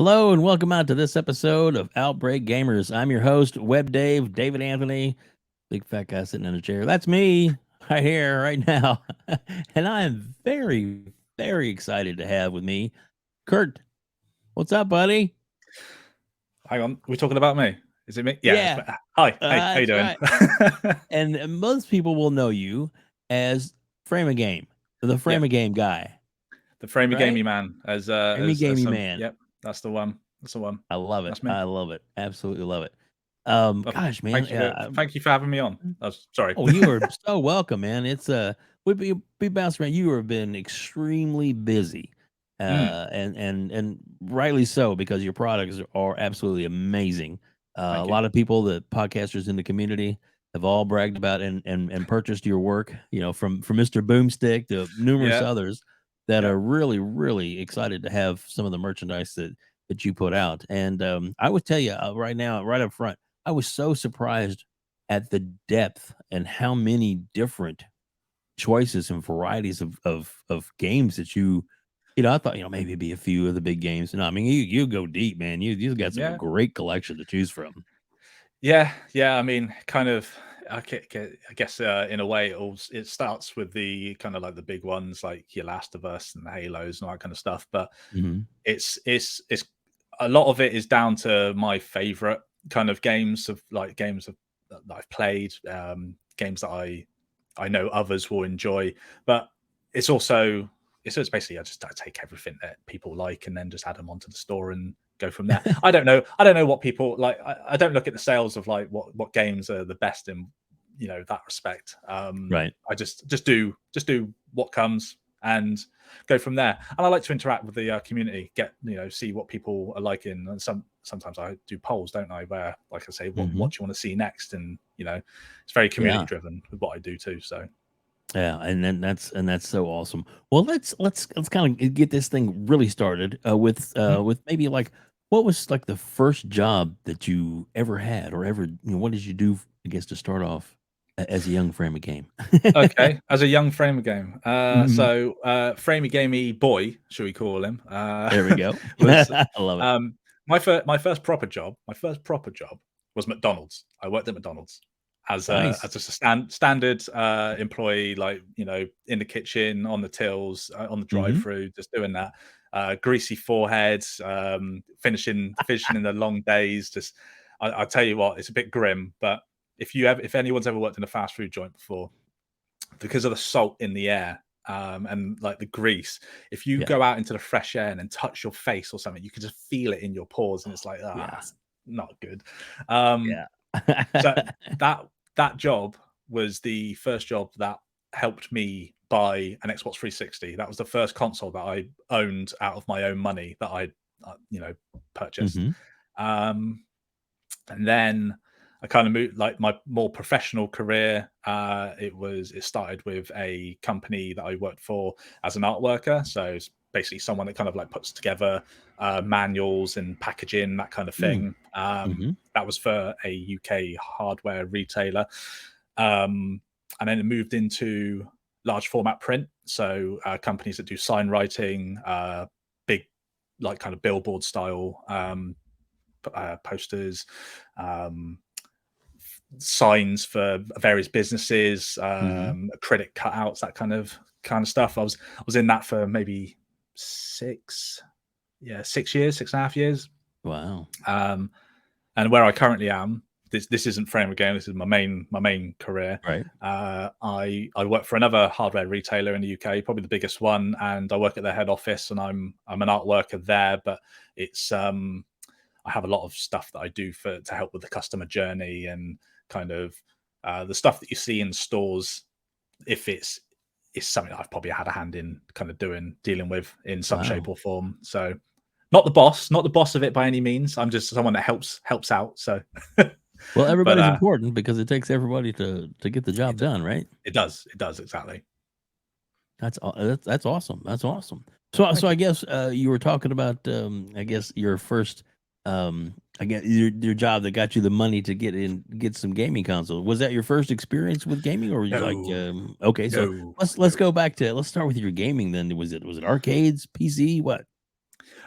Hello and welcome out to this episode of Outbreak Gamers. I'm your host, WebDave, David Anthony, big fat guy sitting in a chair. That's me right here, right now. And I am very, very excited to have with me Kurt. What's up, buddy? Hang on, we're talking about me. Is it me? Yeah, it's Yeah, me. Hi, hey, how you that's doing? right. And most people will know you as Frame a Game, the Frame Yep, a Game guy, the framey right? gamey man, as Frame a as Gamey some. man. Yep, that's the one. That's the one. I love it. That's me. I love it. Absolutely love it. Well, Gosh, man. Yeah. thank you for having me on. Oh, sorry. Oh, you are so welcome, man. It's we bounced around. You have been extremely busy, Mm, and rightly so because your products are absolutely amazing. A thank you. lot of people, the podcasters in the community, have all bragged about and purchased your work. You know, from Mr. Boomstick to numerous Yeah, others that yeah. are really excited to have some of the merchandise that you put out. And I would tell you right now, right up front, I was so surprised at the depth and how many different choices and varieties of games that I thought, maybe it'd be a few of the big games. No, I mean, you go deep, man. You've got some Yeah, great collection to choose from. yeah. I mean, kind of. I guess in a way, it starts with the kind of like the big ones, like your Last of Us and the Halos and all that kind of stuff. But Mhm. it's a lot of it is down to my favorite kind of games that I've played, games that I know others will enjoy, but it's also it's basically I take everything that people like and then just add them onto the store and go from there. I don't know what people like. I don't look at the sales of like what games are the best in that respect. Right. I just do what comes and go from there. And I like to interact with the community, get see what people are liking. And sometimes I do polls, don't I? Where like I say, Mhm. what do you want to see next? And it's very community Yeah. driven with what I do too. So Yeah, and then that's so awesome. Well, let's kind of get this thing really started mhm. with maybe like what was like the first job that you ever had or ever what did you do I guess to start off as a young frame of game? Okay, as a young framer game, Mhm. framey gamey boy, should we call him? There we go. Was I love it. my first proper job. My first proper job was McDonald's. I worked at McDonald's Nice. as just a standard employee, like in the kitchen, on the tills, on the Mhm. drive-through, just doing that. Greasy foreheads, finishing in the long days. Just I tell you what, it's a bit grim, but if anyone's ever worked in a fast food joint before, because of the salt in the air and like the grease, if you Yeah. go out into the fresh air and then touch your face or something, you can just feel it in your pores, and it's like Yeah. it's not good. Um, Yeah. so that that job was the first job that helped me buy an Xbox 360. That was the first console that I owned out of my own money that I purchased. Mhm. Um, and then I kind of moved like my more professional career. It started with a company that I worked for as an art worker. So it's basically someone that kind of like puts together manuals and packaging, that kind of Mm. thing. Mhm. That was for a UK hardware retailer. And then it moved into large format print. So companies that do sign writing, big like kind of billboard style posters, um, signs for various businesses, Mhm. acrylic cutouts, that kind of stuff. I was in that for maybe 6 years, 6.5 years. Wow. Um, and where I currently am, this isn't frame again. This is my main career. Right. I work for another hardware retailer in the UK, probably the biggest one, and I work at their head office, and I'm an art worker there. But it's I have a lot of stuff that I do to help with the customer journey and kind of the stuff that you see in stores. If it's something that I've probably had a hand in kind of dealing with in some shape Wow. or form. So not the boss of it by any means. I'm just someone that helps out. So, Well, but everybody's important because it takes everybody to get the job it done, right? it does exactly. That's awesome. That's awesome. So Thank I you. guess you were talking about I guess your first I guess your job that got you the money to get some gaming console. Was that your first experience with gaming or were you like No, okay, so no, let's no. go back to let's start with your gaming then. Was it arcades, PC, what?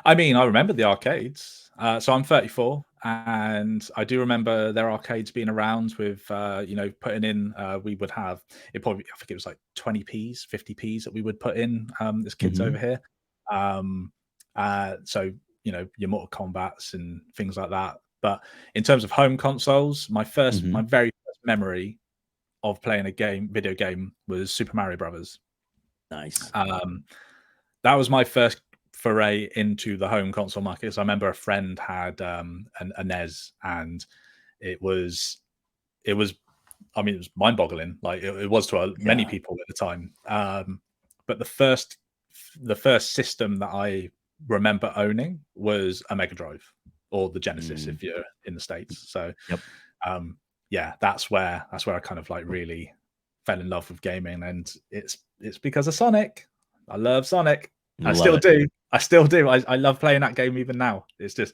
I mean, I remember the arcades. So I'm 34, and I do remember their arcades being around with, putting in. We would have it probably. I think it was like 20p's, 50p's that we would put in as kids over Mhm. here. Um, so your Mortal Kombat's and things like that. But in terms of home consoles, my Mhm. very first memory of playing video game, was Super Mario Brothers. Nice. Um, that was my first foray into the home console market. So I remember a friend had a NES, and it was it was I mean, it was mind-boggling. Like it was to many Yeah. people at the time. But the first system that I remember owning was a Mega Drive, or the Genesis Mm. if you're in the States. So Yep. um, yeah, that's where I kind of like really fell in love with gaming, and it's because of Sonic. I love Sonic. I Love still it. do. I still do. I love playing that game even now. It's just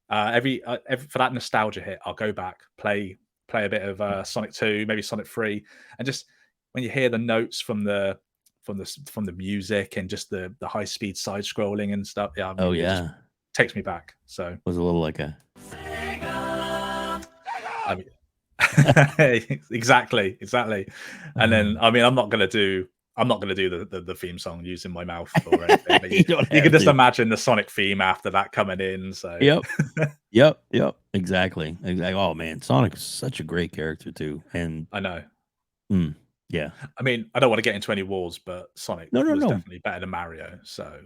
every for that nostalgia hit, I'll go back, play a bit of Sonic 2, maybe Sonic 3, and just when you hear the notes from the music and just the high speed side scrolling and stuff, yeah, I Oh, mean, it just yeah. takes me back. So Was a little like a I mean, exactly. And then I mean, I'm not gonna do the theme song using my mouth or anything, but you You don't you can have just to. imagine the Sonic theme after that coming in. So Yep. Yep, yep. Exactly, oh, man, Sonic is such a great character too, and I know. mm, yeah. I mean, I don't want to get into any wars, but Sonic No, no, was no. definitely better than Mario. So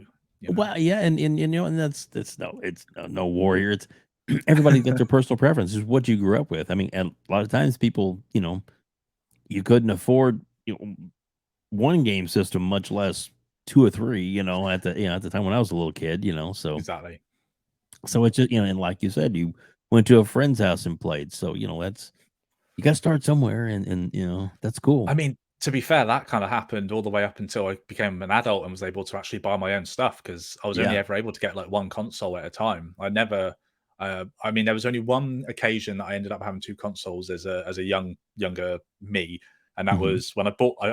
Well, yeah, and that's no, it's no warrior. It's everybody's got their personal preference. It's what you grew up with. I mean, and a lot of times people, you couldn't afford one game system, much less two or three. At the time when I was a little kid. exactly. So it's just and like you said, you went to a friend's house and played. So that's you got to start somewhere, and that's I cool. mean, to be fair, that kind of happened all the way up until I became an adult and was able to actually buy my own stuff, because I was only Yeah. ever able to get like one console at a time. I never. I mean, there was only one occasion that I ended up having two consoles as a younger me, and that Hmm. was when I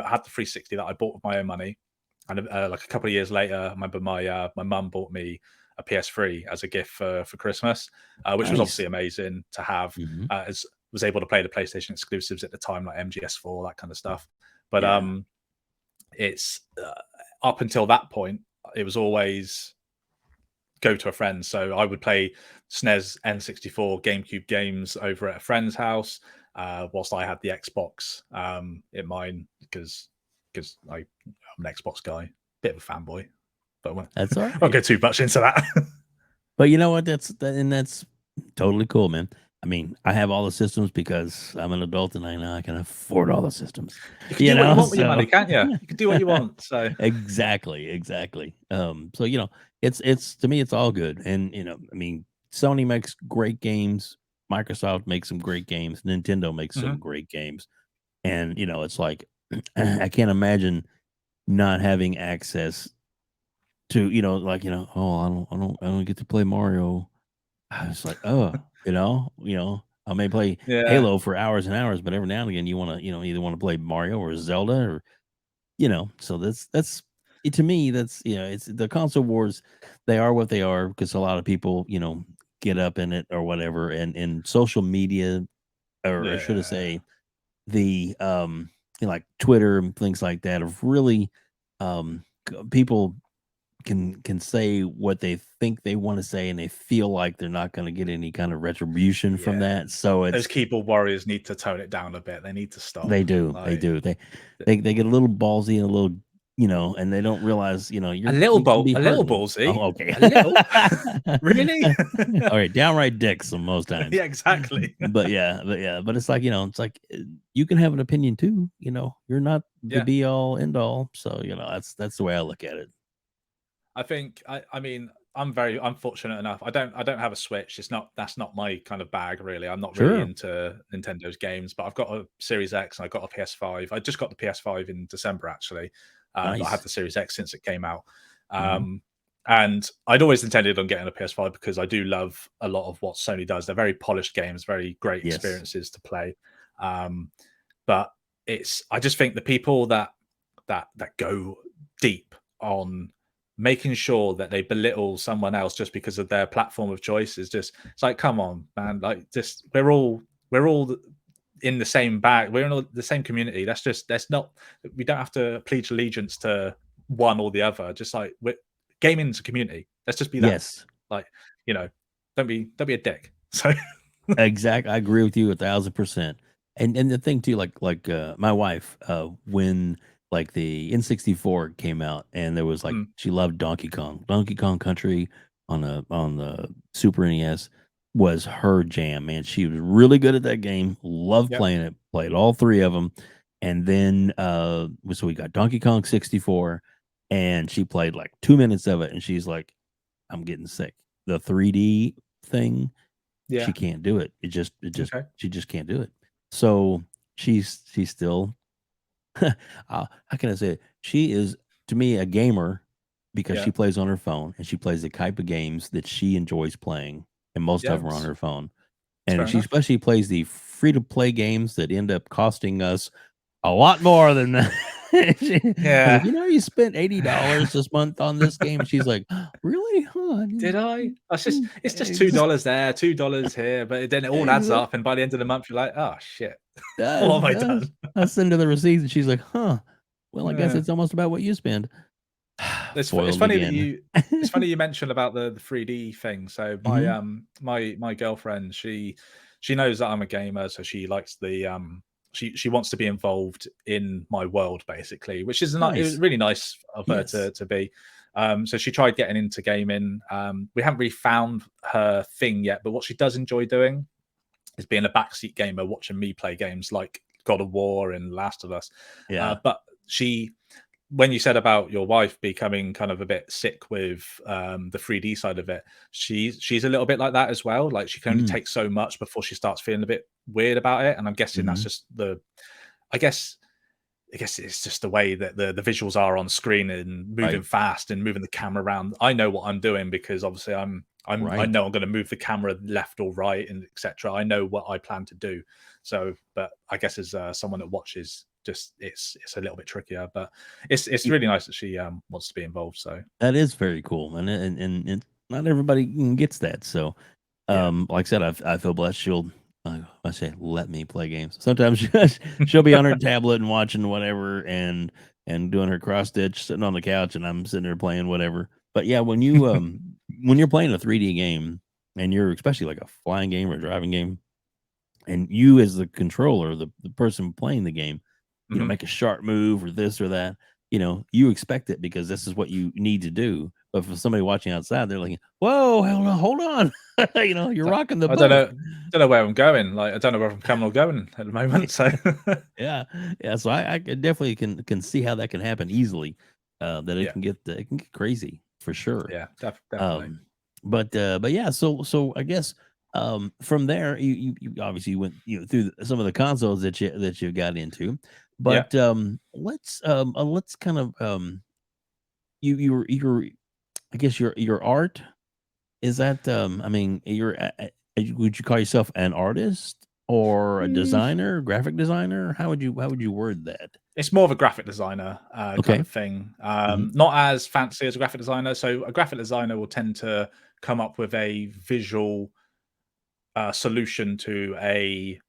had the 360 that I bought with my own money, and like a couple of years later, I remember my mum bought me a PS3 as a gift for Christmas, which was Nice. obviously amazing to have. Hmm. As was able to play the PlayStation exclusives at the time, like MGS4, that kind of stuff. But Yeah. it's up until that point, it was always go to a friend. So I would play SNES, N64, GameCube games over at a friend's house, whilst I had the Xbox in mine, because I'm an Xbox guy, bit of a fanboy, but I won't, That's all won't right. go too much into that. But you know what? That's totally cool, man. I mean, I have all the systems because I'm an adult and I know I can afford all the systems. You can do what you want with your So money, can't you? You can do what you want. So exactly, exactly. So it's to me it's all good. And I mean, Sony makes great games, Microsoft makes some great games, Nintendo makes mhm. some great games. And it's like I can't imagine not having access to, like, oh, I don't get to play Mario. I was like, "Oh," I may play Yeah, Halo for hours and hours, but every now and again you wanna, either wanna play Mario or Zelda or so that's to me, that's it's the console wars, they are what they are because a lot of people, get up in it or whatever, and social media, or should I yeah, say, the, like Twitter and things like that have really, people can say what they think they wanna say, and they feel like they're not gonna get any kind of retribution from yeah. that, so Those it's keyboard warriors need to tone it down a bit. They need to stop. they do, they Like do. They get a little ballsy and a little, and they don't realize, you can be a little hurting. ballsy, Oh, okay. a little, really? Alright, downright dicks some most times. Yeah, exactly. But it's like, you can have an opinion too, you're not the Yeah, be all end all, so, that's the way I look at it. I think I'm fortunate enough. I don't have a Switch. That's not my kind of bag really. I'm not really Sure. into Nintendo's games, but I've got a Series X and I got a PS5. I just got the PS5 in December actually. But I had Nice. the Series X since it came out. Mhm. Um, and I'd always intended on getting a PS5 because I do love a lot of what Sony does. They're very polished games, very great Yes. experiences to play. Um, but I just think the people that go deep on making sure that they belittle someone else just because of their platform of choice is just, it's like, come on, man. Like, just we're all in the same bag. We're in the same community. That's not, we don't have to pledge allegiance to one or the other. Just like, we're gaming's a community. Let's just be that. Yes. Like, you know, don't be a dick. So Exact. I agree with you 1,000%. And the thing too, my wife, when like the N64 came out, and there was like mm, she loved Donkey Kong Country on the Super NES was her jam. Man, she was really good at that game. Loved yep, playing it. Played all three of them, and then so we got Donkey Kong 64, and she played like 2 minutes of it, and she's like, "I'm getting sick." The 3D thing, she yeah, can't do it. It just okay, she just can't do it. So she's still how can I say it? She is to me a gamer because yeah, she plays on her phone and she plays the type of games that she enjoys playing, and most yeah. of them are on her phone. It's fair And she enough. especially plays the free to play games that end up costing us a lot more than that. I was like, Yeah. you spent $80 this month on this game. And she's like, really? Huh? I Did didn't- I? It's just Just $2 there, $2 here, but then it all adds exa- up, and by the end of the month, you're like, "Oh, shit. What does, have I does. done?" I send her the receipts and she's like, "Huh, well, I guess Yeah. it's almost about what you spend." It's Foiled funny that again. you it's funny you mentioned about the 3D thing. So my, Mhm. my girlfriend, she knows that I'm a gamer, so she likes she wants to be involved in my world, basically, which is not, it was Nice. really nice of her Yes. to be. So she tried getting into gaming. We haven't really found her thing yet, but what she does enjoy doing is being a backseat gamer, watching me play games like God of War and Last of Us. Yeah. But she, when you said about your wife becoming kind of a bit sick with the 3D side of it, she's a little bit like that as well. Like, she can only Mm. take so much before she starts feeling a bit weird about it. And I'm guessing that's Mhm. just I guess I guess it's just the way that the visuals are on screen and moving Right. fast and moving the camera around. I know what I'm doing because obviously I Right. know I'm going to move the camera left or right and etc. I know what I plan to do. So, but I guess as someone that watches, just it's a little bit trickier. But it's Y really nice that she wants to be involved. So That is very cool, and not everybody gets that, so, yeah, like I said, I feel blessed she'll, I say, let me play games. Sometimes she'll be on her tablet and watching whatever and doing her cross stitch, sitting on the couch, and I'm sitting there playing whatever. But, yeah, when you're playing a 3D game, and you're especially like a flying game or a driving game, and you as the controller, the person playing the game, hmm, make a sharp move or this or that, you expect it because this is what you need to do. But for somebody watching outside, they're like, "Whoa, hold on, you're so rocking the I don't boat." know, where I'm going. Like, I don't know where I'm coming or going at the moment. So Yeah, yeah. So I definitely can see how that can happen easily. That yeah, it can get crazy for sure. yeah, definitely, Um, but yeah, so I guess from there you obviously went through some of the consoles that you got into, yeah. but let's kind of your I guess your art is that I mean would you call yourself an artist or a Mm, designer, graphic designer? How would you word that? It's more of a graphic designer kind Okay. of thing. Hmm. Not as fancy as a graphic designer. So a graphic designer will tend to come up with a visual solution to a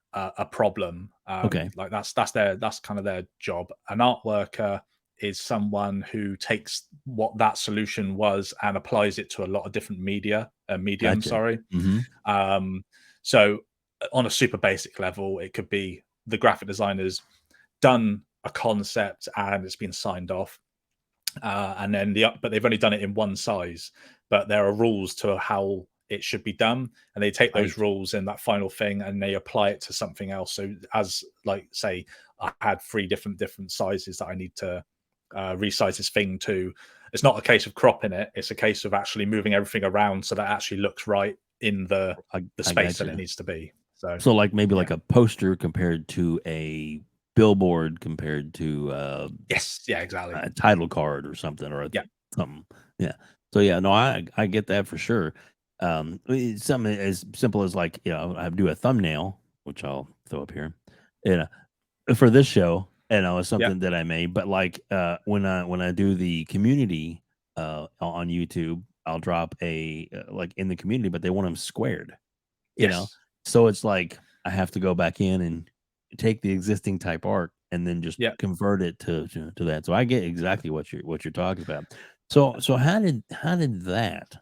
problem. Okay. Like, that's kind of their job. An art worker is someone who takes what that solution was and applies it to a lot of different medium. Gotcha. Sorry. Hmm. Um, so on a super basic level, it could be the graphic designers done a concept and it's been signed off, and then but they've only done it in one size, but there are rules to how it should be done, and they take those Right. rules in that final thing and they apply it to something else. So, as, like, say I had three different sizes that I need to resize this thing to, it's not a case of cropping it, it's a case of actually moving everything around so that it actually looks right in the I space that it gotcha. needs to be. So So, like, maybe yeah, like a poster compared to a billboard compared to, yes, yeah, exactly, a title card or something or a yeah, something. Yeah. So, yeah, no, I get that for sure. It's something as simple as, like, I do a thumbnail, which I'll throw up here, you know, for this show, it's yeah, something that I made, but, like, when I do the community, on YouTube. I'll drop a like in the community, but they want them squared, you know. Yes. So it's like I have to go back in and take the existing type art and then just Yeah. convert it to that. So I get exactly what you're talking about. So how did that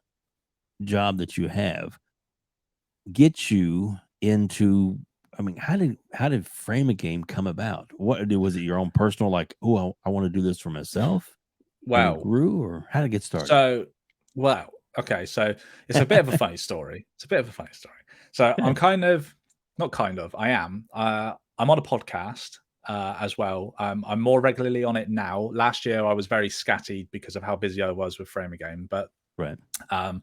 job that you have get you into, I mean, how did frame a game come about? What was it your own personal like, "Oh, I wanna do this for myself," and it Well, grew, or how did it get started? so well, okay, so it's a bit of a funny story. It's a bit of a funny story. So I'm Good. kind of not kind of, I am. I'm on a podcast as well. I'm more regularly on it now. Last year I was very scatty because of how busy I was with Frame a Game, but Right. um,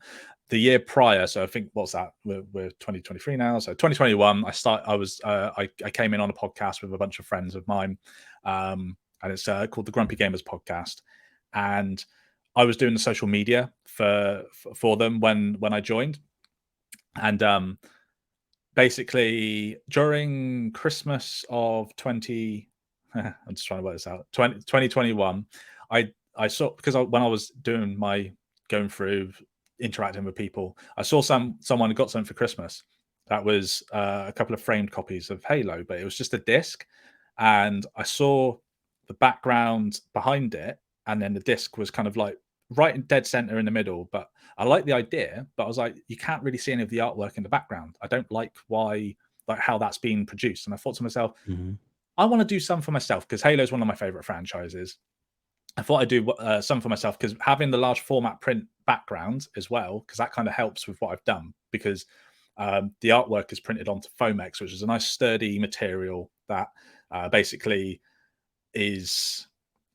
the year prior, so I think what's that? We're 2023 now. So 2021, I came in on a podcast with a bunch of friends of mine, and it's called the Grumpy Gamers Podcast, and I was doing the social media for them when I joined, and basically during Christmas of 20, I'm just trying to work this out, 2021, I saw, because when I was doing my going through interacting with people, I saw someone got something for Christmas that was a couple of framed copies of Halo, but it was just a disc, and I saw the background behind it, and then the disc was kind of like right in dead center in the middle. But I like the idea, but I was like, you can't really see any of the artwork in the background. I don't like how that's being produced. And I thought to myself, Mhm. I want to do some for myself because Halo is one of my favorite franchises. I thought I'd do some for myself because having the large format print background as well, because that kind of helps with what I've done. Because the artwork is printed onto Foamex, which is a nice sturdy material that basically is,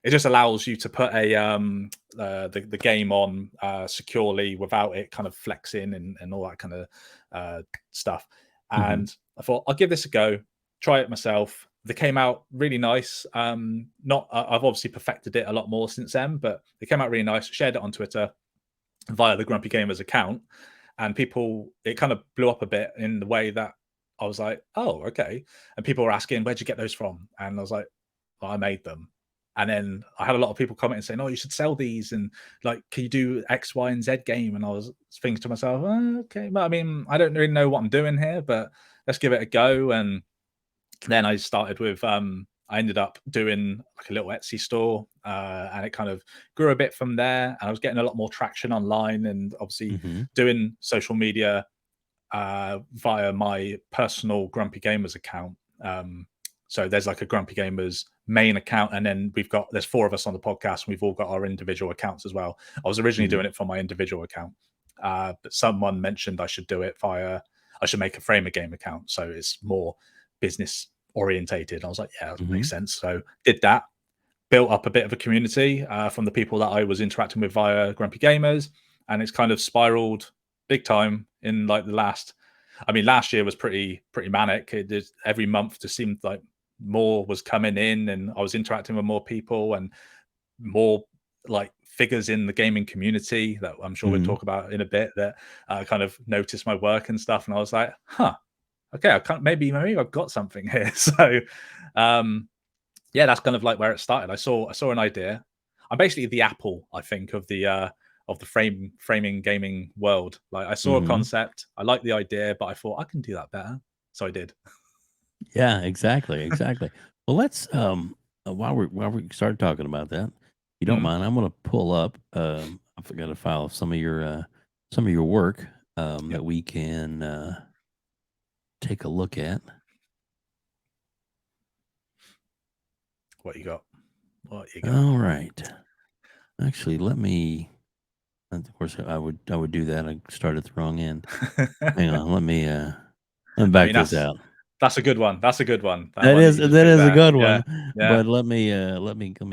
it just allows you to put the game on securely without it kind of flexing and all that kind of stuff. Mhm. And I thought I'll give this a go, try it myself. They came out really nice. Not I've obviously perfected it a lot more since then, but they came out really nice. Shared it on Twitter via the Grumpy Gamers account, and people, it kind of blew up a bit in the way that I was like, oh, okay. And people were asking, where'd you get those from? And I was like, oh, I made them. And then I had a lot of people commenting saying, oh, you should sell these, and like, can you do X, Y, and Z game? And I was thinking to myself, oh, okay, but I mean, I don't really know what I'm doing here, but let's give it a go. And then I started with I ended up doing like a little Etsy store, and it kind of grew a bit from there. And I was getting a lot more traction online, and obviously Mhm. doing social media via my personal Grumpy Gamers account. So there's like a Grumpy Gamers main account, and then there's four of us on the podcast, and we've all got our individual accounts as well. I was originally Mhm. doing it for my individual account, but someone mentioned I should do it via, I should make a Framer Game account, so it's more business orientated. I was like, yeah, that makes Mhm. sense. So did that, built up a bit of a community from the people that I was interacting with via Grumpy Gamers, and it's kind of spiraled big time in like the last. I mean, last year was pretty manic. It did, every month just seemed like more was coming in, and I was interacting with more people and more like figures in the gaming community that I'm sure we'll Mhm. talk about in a bit that kind of noticed my work and stuff. And I was like, huh, okay, I can't, maybe I've got something here. So um, yeah, that's kind of like where it started. I saw an idea. I'm basically the Apple, I think, of the framing gaming world. Like I saw a Mhm. concept, I liked the idea, but I thought I can do that better. So I did. Yeah, exactly, exactly. Well, let's, while we started talking about that, if you don't Mm, mind, I'm gonna pull up, I forgot a file of some of your work, yeah. that we can, take a look at. What you got? What you got? All right. Actually, let me, of course, I would do that. I started at the wrong end. Hang on, let me I back mean, this out. that's a good one. That's a good one. That one that you just That did is a there. good Yeah, one, yeah, but let me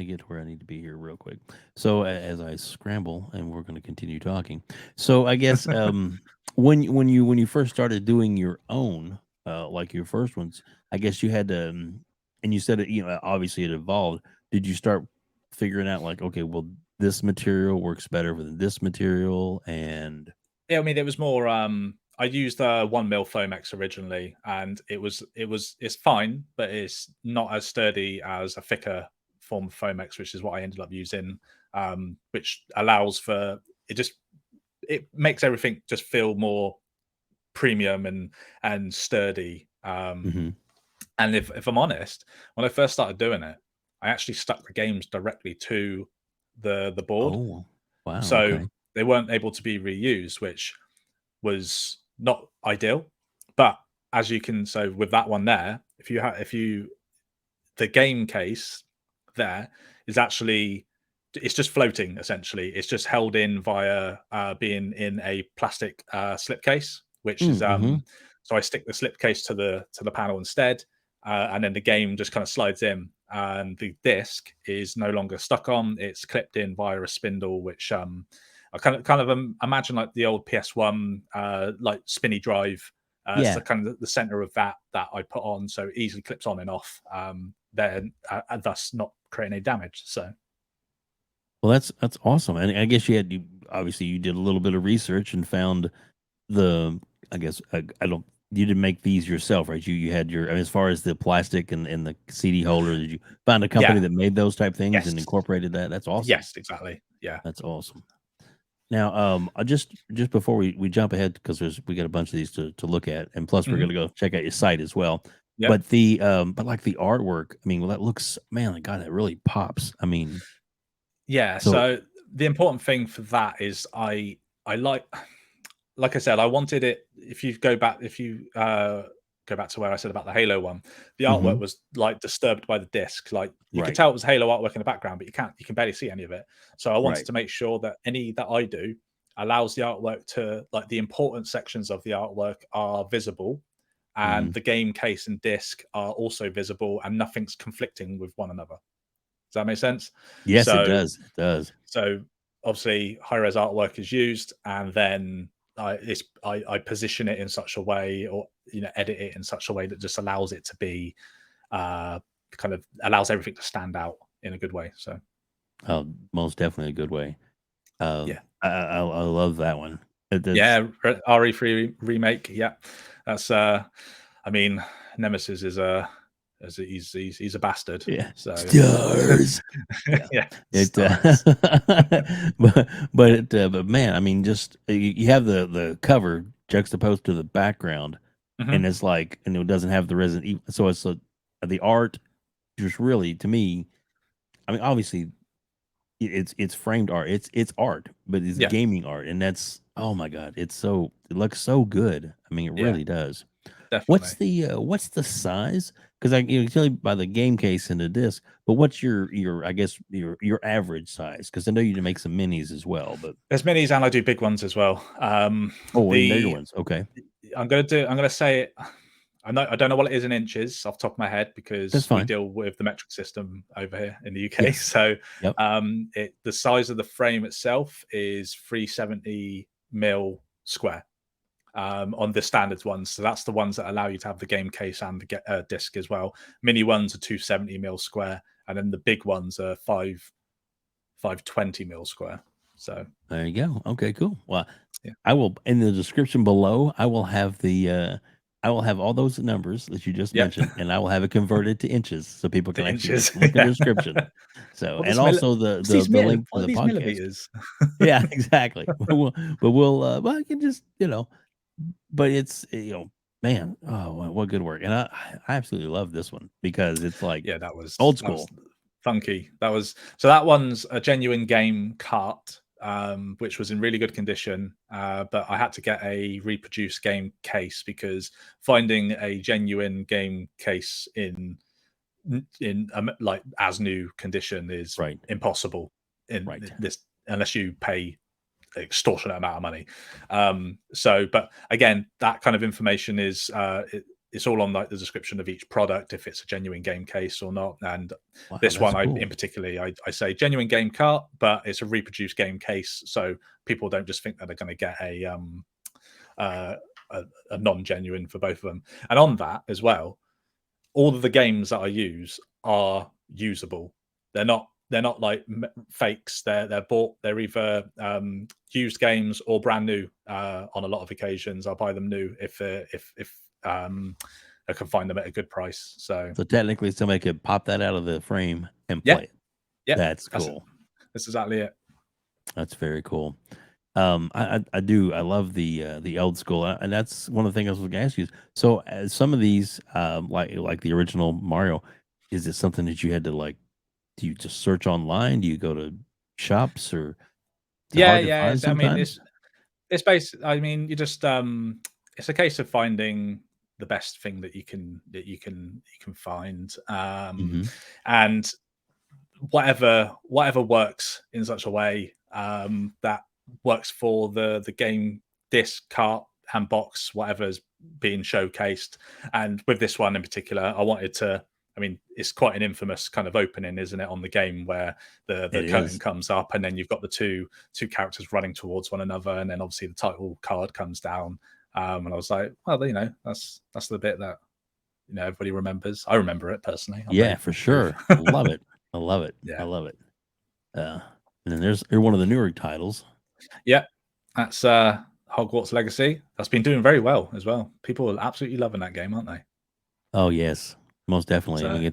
get to where I need to be here real quick. So, as I scramble, and we're gonna continue talking. So, I guess, when you first started doing your own, like your first ones, I guess you had to, and you said it, you know, obviously it evolved. Did you start figuring out like, okay, well, this material works better than this material, and yeah. I mean, it was more. I used 1 mil Foamex originally, and it's fine, but it's not as sturdy as a thicker form of Foamex, which is what I ended up using which allows for it makes everything just feel more premium and sturdy. Mhm. And if I'm honest, when I first started doing it, I actually stuck the games directly to the board, Oh, wow, so okay. they weren't able to be reused, which was not ideal. But as you can, so with that one there, if you the game case there is actually, it's just floating essentially. It's just held in via being in a plastic slipcase, which is Mhm. so I stick the slipcase to the panel instead, and then the game just kind of slides in, and the disc is no longer stuck on. It's clipped in via a spindle, which I kind of imagine like the old PS1 like spinny drive. So Yeah. kind of the center of that I put on, so it easily clips on and off. Then and thus not creating any damage. So Well, that's awesome, and I guess you obviously you did a little bit of research and found the I guess, I don't you didn't make these yourself, right? You had your I mean, as far as the plastic and the CD holder, did you find a company yeah, that made those type things yes, and incorporated that? That's awesome. yes, exactly. Yeah. That's awesome. Now, I just before we jump ahead because we got a bunch of these to look at, and plus we're Hmm. gonna go check out your site as well. Yep. But like the artwork, I mean, well, that looks man, God, that really pops. I mean, Yeah. so So the important thing for that is I like I said, I wanted it. If you go back to where I said about the Halo one, the artwork mhm, was like disturbed by the disc. Like you could right, tell it was Halo artwork in the background, but you can barely see any of it. So I wanted right, to make sure that any that I do allows the artwork to, like, the important sections of the artwork are visible, and mhm. the game case and disc are also visible, and nothing's conflicting with one another. Does that make sense? Yes, it So does. It does. so obviously high res artwork is used, and then I position it in such a way, or edit it in such a way that just allows it to be uh, kind of allows everything to stand out in a good way. So Most definitely a good way. yeah, I love that one. That's yeah, RE3 remake. Yeah, that's I mean, Nemesis is he's a bastard. yeah, So stars. Yeah. yeah, It, stars. but man, I mean, just you have the cover juxtaposed to the background, and Hmm. it's like, and it doesn't have the Resident Evil, so it's the art just really to me. I mean, obviously, it's framed art, it's art, but it's Yeah, gaming art, and that's oh my god, it looks so good. I mean, it yeah, really does. definitely. What's the size? Because you can tell by the game case and the disc, but what's your I guess your average size? Because I know you make some minis as well, but There's minis and I do big ones as well. oh, even bigger The ones. Okay, I'm gonna say it. I don't know what it is in inches off the top of my head that's because we fine. deal with the metric system over here in the UK. Yes. So Yep. the size of the frame itself is 370 mil square on the standard ones. So that's the ones that allow you to have the game case and the disc as well. Mini ones are 270 mil square, and then the big ones are 520 mil square. So There you go. Okay, cool. Well, yeah, I will in the description below. I will have all those numbers that you just yep. mentioned, and I will have it converted to inches so people can The actually just inches. look in the Yeah. description. So, What and is also what's these the link to what are the these podcast. millimeters? Yeah, exactly. Well, I can just, but it's, man, oh, what good work. And I absolutely love this one because it's like Yeah, old that was school. funky. That was so that one's a genuine game cart, which was in really good condition. But I had to get a reproduced game case because finding a genuine game case in like as new condition is Right. impossible in Right. this, unless you pay extortionate amount of money. But again, that kind of information it's all on like the description of each product, if it's a genuine game case or not. And Wow, this that's one, cool. in particularly, I say genuine game cart, but it's a reproduced game case, so people don't just think that they're going to get uh, a non-genuine for both of them. And on that as well, all of the games that I use are usable. They're not like fakes. They're bought. They're either used games or brand new. On a lot of occasions, I'll buy them new if I can find them at a good price. So So technically somebody could pop that out of the frame and yeah, play it. yeah, That's that's it. cool. That's exactly it. That's very cool. I love the old school, and that's one of the things I was going to ask you. So, some of these, like the original Mario, is it something that you had to like? Do you just search online? Do you go to shops, or is it Yeah, hard to yeah. find I mean, sometimes? it's based. I mean, you just it's a case of finding the best thing that you can find, Hmm. and whatever works in such a way that works for the game disc, cart, and box, whatever's being showcased. And with this one in particular, I wanted to. I mean, it's quite an infamous kind of opening, isn't it, on the game where the It curtain is. comes up and then you've got the two characters running towards one another, and then obviously the title card comes down. And I was like, well, that's the bit that everybody remembers. I remember it personally. I'm Yeah, very for very sure. I love it. I love it. I yeah. love it. Uh, and then there's one of the newer titles. Yeah, that's Hogwarts Legacy. That's been doing very well as well. People are absolutely loving that game, aren't they? Oh yes, most definitely. I So, mean,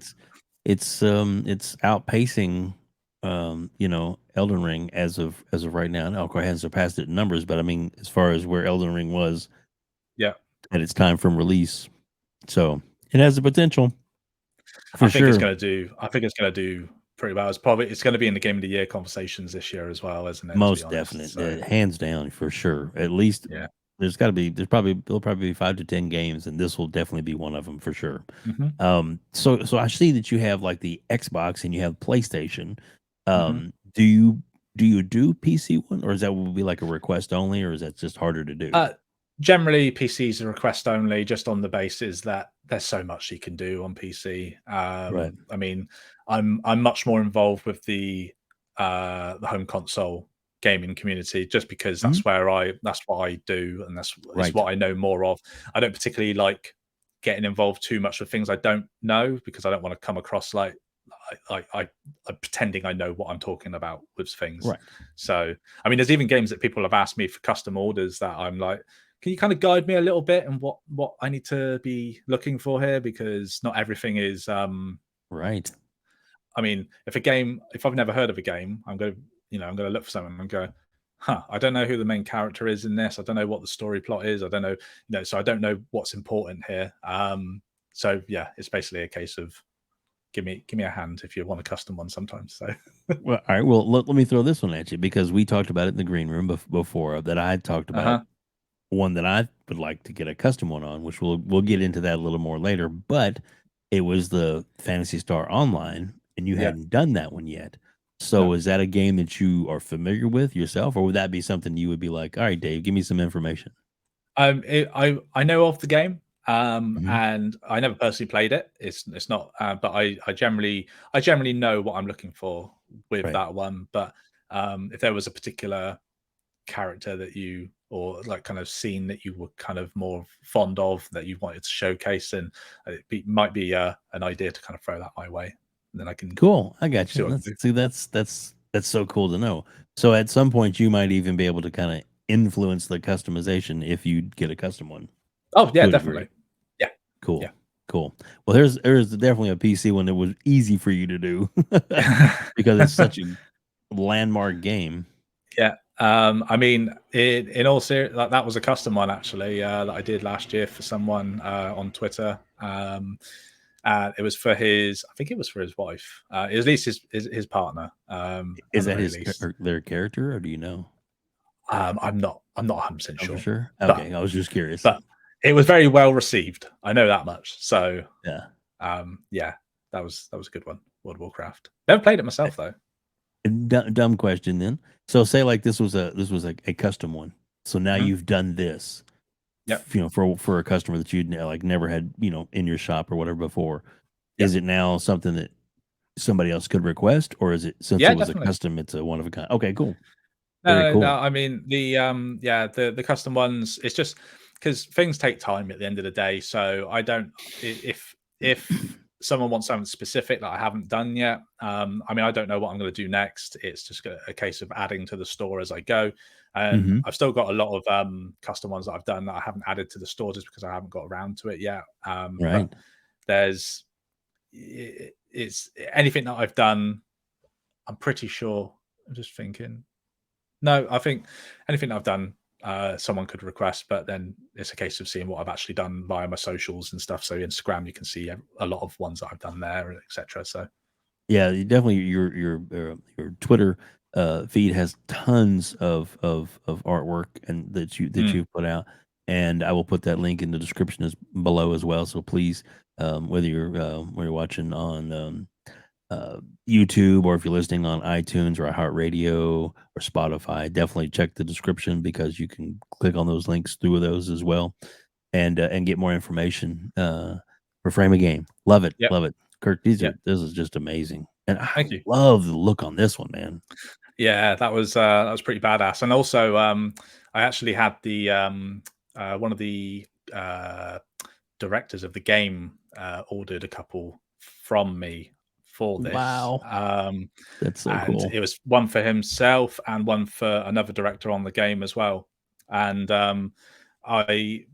it's outpacing Elden Ring as of right now. Now, of course, it hasn't surpassed it in numbers, but I mean, as far as where Elden Ring was yeah, at its time from release, so it has the potential for sure. I think it's gonna do pretty well. It's gonna be in the Game of the Year conversations this year as well, isn't it? To be Most honest. definite, So hands down for sure. At least yeah. there'll probably be 5 to 10 games, and this will definitely be one of them for sure. Hmm. So I see that you have like the Xbox and you have PlayStation. Hmm. Do you do PC one, or is that will be like a request only, or is that just harder to do? Uh, Generally, PCs are request only, just on the basis that there's so much you can do on PC. Right. I mean, I'm much more involved with the home console gaming community, just because Mhm. that's what I do, and it's Right. what I know more of. I don't particularly like getting involved too much with things I don't know, because I don't want to come across like I'm pretending I know what I'm talking about with things. Right. So, I mean, there's even games that people have asked me for custom orders that I'm like, can you kind of guide me a little bit and what I need to be looking for here? Because not everything is. Right. I mean, if I've never heard of a game, I'm going to look for something and go, huh, I don't know who the main character is in this. I don't know what the story plot is. I don't know, so I don't know what's important here. So yeah, it's basically a case of give me a hand if you want a custom one sometimes. So Well, all right. Well, let me throw this one at you because we talked about it in the green room before that I had talked about uh-huh. one that I would like to get a custom one on, which we'll get into that a little more later. But it was the Fantasy Star Online, and you Yeah. hadn't done that one yet. So No. is that a game that you are familiar with yourself, or would that be something you would be like, all right, Dave, give me some information? I know of the game, Mhm. and I never personally played it. It's not, but I generally know what I'm looking for with Right. that one. But if there was a particular character or like kind of scene that you were kind of more fond of that you wanted to showcase, and might be an idea to kind of throw that my way, and then I can Cool. I got you. see what I can do. That's so cool to know. So at some point, you might even be able to kind of influence the customization if you get a custom one Oh yeah, to a degree. definitely. Yeah, Cool. yeah. Cool. Well, there's definitely a PC one that was easy for you to do because it's such a landmark game. Yeah. I mean, in all serious, that was a custom one actually that I did last year for someone on Twitter. It was for I think it was for his wife. At least his partner. At Is the that very his least. or their character, or do you know? I'm not 100% Oh, for sure, sure. but Okay, I was just curious. but it was very well received. I know that much. So Yeah. yeah, that was a good one. World of Warcraft. Never played it myself though. Dumb question then. So say like this was a custom one. So now Hmm. you've done this, Yep. for a customer that you'd like never had in your shop or whatever before. Is Yep. it now something that somebody else could request, or is it since it Yeah, was a definitely. custom, it's a one of a kind? Okay, cool, very No, no, no. cool. I mean the custom ones. It's just because things take time at the end of the day. So I don't if someone wants something specific that I haven't done yet. I mean, I don't know what I'm going to do next. It's just a case of adding to the store as I go. And Hmm. I've still got a lot of custom ones that I've done that I haven't added to the store just because I haven't got around to it yet. But Right. it's anything that I've done. I'm pretty sure. I'm just thinking. No, I think anything that I've done, someone could request, but then it's a case of seeing what I've actually done via my socials and stuff. So Instagram, you can see a lot of ones that I've done there, etc. So Yeah, you definitely your Twitter feed has tons of artwork and that mm, you've put out, and I will put that link in the description as below as well. So please, whether you're watching on uh, YouTube or if you're listening on iTunes or iHeartRadio or Spotify, definitely check the description because you can click on those links through those as well and get more information for Frame a Game. Love it, yep, love it. Kirk, yep. this is just amazing, and I Thank you. love the look on this one, man. Yeah, that was pretty badass. And also, I actually had the one of the uh, directors of the game ordered a couple from me for this. Wow, that's so And cool. it was one for himself and one for another director on the game as well. And I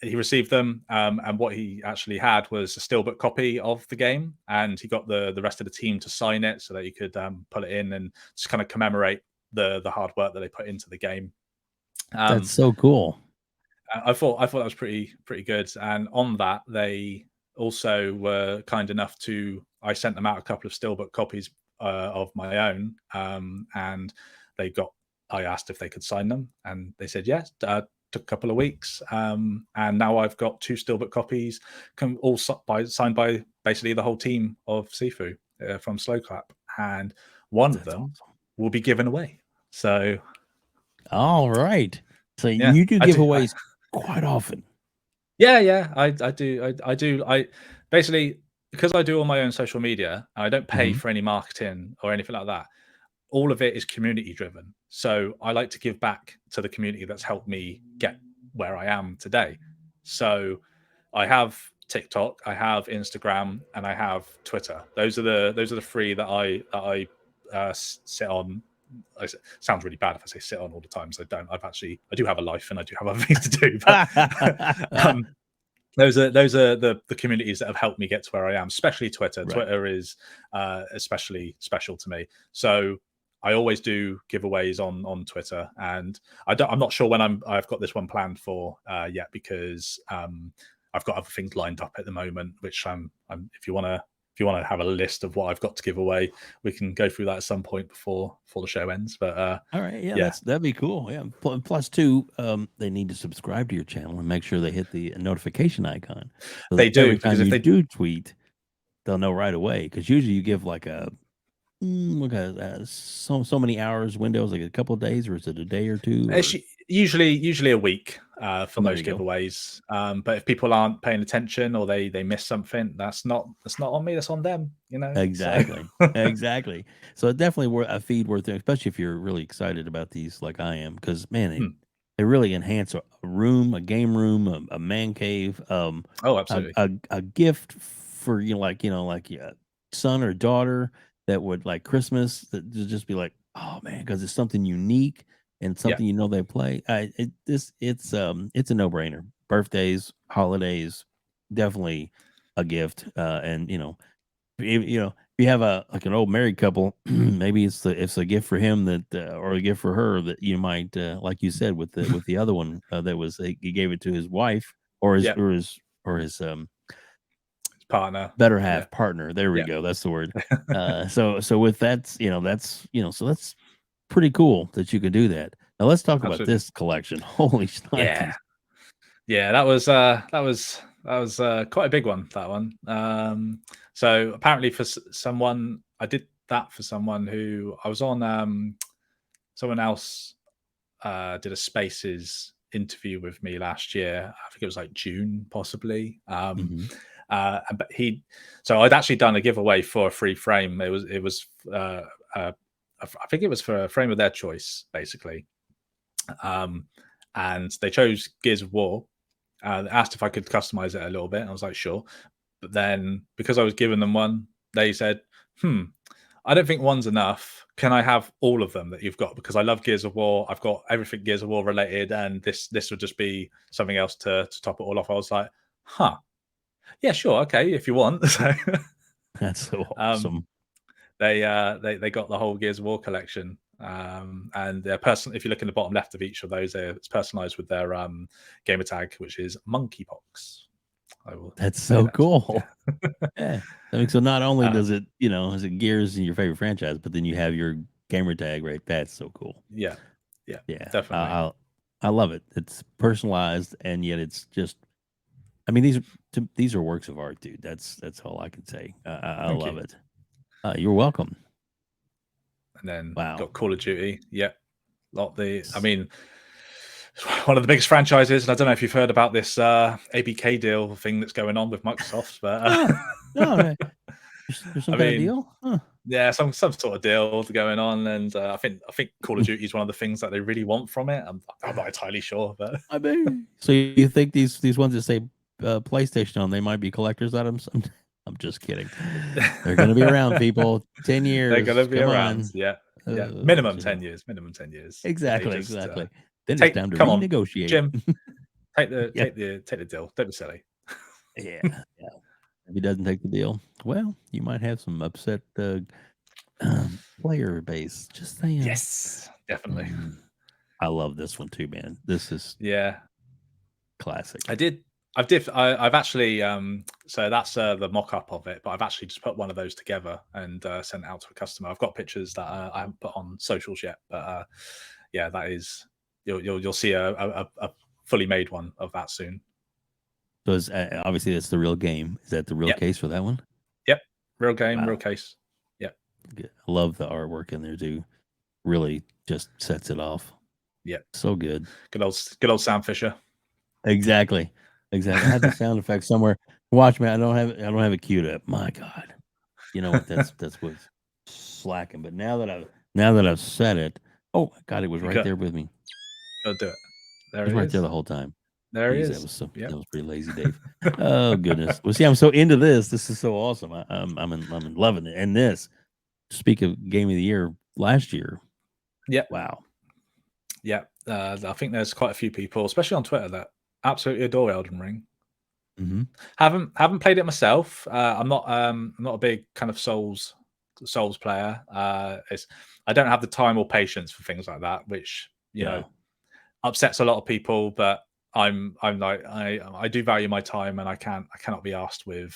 he received them, and what he actually had was a steelbook copy of the game, and he got the rest of the team to sign it so that he could put it in and just kind of commemorate the hard work that they put into the game. That's Um, so cool. I thought that was pretty good. And on that, they also were kind enough to. I sent them out a couple of steelbook copies of my own, and they got. I asked if they could sign them, and they said yes. Took a couple of weeks, and now I've got two steelbook copies, all signed by basically the whole team of Sifu from Slow Clap, and one of That's them awesome. will be given away. So All right, so yeah, you do I do. giveaways quite often. Yeah, yeah, I do. I do. I basically, because I do all my own social media, I don't pay Mhm. for any marketing or anything like that. All of it is community driven. So I like to give back to the community that's helped me get where I am today. So I have TikTok, I have Instagram, and I have Twitter. Those are the three that I sit on. Sounds really bad if I say sit on all the time. So I don't. I do have a life and I do have other things to do. But um, those are the communities that have helped me get to where I am, especially Twitter. Right. Twitter is especially special to me. So I always do giveaways on Twitter, and I'm not sure when I've got this one planned for yet because I've got other things lined up at the moment. Which I'm if you want to have a list of what I've got to give away, we can go through that at some point before the show ends. But All right, yeah, yeah, that'd be cool. Yeah, plus two, they need to subscribe to your channel and make sure they hit the notification icon so that they every do because time if you they do tweet, they'll know right away. Because usually you give like a so many hours windows, like a couple of days, or is it a day or two? It's Or usually a week for oh, there most you go. giveaways. But if people aren't paying attention or they miss something, that's not on me. That's on them. You know. So Exactly. Exactly. So definitely a feed worth it, especially if you're really excited about these like I am, because man, Hmm. they really enhance a room, a game room, a man cave, Oh, absolutely. a gift for like son or daughter that would like Christmas that to just be like, oh man, because it's something unique and Yeah, something they play. It's a no brainer. Birthdays, holidays, definitely a gift. And if you have a like an old married couple, maybe it's a gift for him that or a gift for her that you might like you said with the other one that was he gave it to his wife or his yeah. or his or his His partner. better Yeah, half partner. There we yeah. go. That's the word. So with so that's pretty cool that you could do that. Now let's talk about Absolutely. this collection. Holy Yeah, shnikes. yeah. That was quite a big one. That one. So apparently for someone, I did that for someone who I was on. Someone else did a Spaces interview with me last year. I think it was like June, possibly. Mhm. But so I'd actually done a giveaway for a free frame. It was, I think it was for a frame of their choice, basically. Um, and they chose Gears of War. Asked if I could customize it a little bit. And I was like, sure. But then because I was giving them one, they said, I don't think one's enough. Can I have all of them that you've got? Because I love Gears of War. I've got everything Gears of War related, and this would just be something else to top it all off. I was like, huh, yeah, sure, okay, if you want. So, That's so um, awesome. they got the whole Gears of War collection. And they're if you look in the bottom left of each of those, it's personalized with their gamer tag, which is monkeypox. I will That's say so that. cool. Yeah. Yeah. I mean, so not only Uh, does it, is it Gears in your favorite franchise, but then you have your gamer tag, right? That's so cool. yeah. Yeah. Yeah. Definitely. I love it. It's personalized, and yet it's just. I mean, these are works of art, dude. That's all I can say. I Thank love you. it. You're welcome. And then Wow. got Call of Duty. Yeah. I mean, one of the biggest franchises, and I don't know if you've heard about this ABK deal thing that's going on with Microsoft, but No, man. There's some I kind of mean, deal? Huh. yeah, some sort of deal going on, and I think Call of Duty is one of the things that they really want from it. I'm not entirely sure, but I mean, so you think these ones that say PlayStation on, they might be collector's items? I'm just kidding. They're going to be around, people. 10 they're going to years. be Come around. on. Yeah, yeah, minimum Chill. 10 years. Minimum 10 years. They Exactly, just exactly. Then it's time to come on, renegotiate. Jim, take Yeah. the deal. Don't be silly. Yeah. Yeah. If he doesn't take the deal, well, you might have some upset player base. Just saying. Yes, definitely. I love this one too, man. This is Yeah, classic. I've actually so that's the mock-up of it, but I've actually just put one of those together and sent it out to a customer. I've got pictures that I haven't put on socials yet, but yeah, that is you'll see a fully made one of that soon. So it's, obviously that's the real game. Is that the real Yep. case for that one? Yep, real game, Wow. real case. Yep. Good. I love the artwork in there too. Really just sets it off. Yep. So good. Good old Sam Fisher. Exactly. Exactly. I had the sound effect somewhere. Watch me. I don't have it queued up. My God. You know what? That's what's slacking. But now that I've said it, oh my God, it was right there with me. Go do it. There It was he right is. there the whole time. There he Jeez, is. That was pretty lazy, Dave. Oh goodness. Well, see, I'm so into this. This is so awesome. I'm in loving it. And this, speak of game of the year last year. Yep. Wow. Yeah. I think there's quite a few people, especially on Twitter, that absolutely adore Elden Ring. Mm-hmm. Haven't played it myself. I'm not a big kind of Souls player. I don't have the time or patience for things like that, which you know upsets a lot of people. But I'm like I do value my time, and I cannot be asked with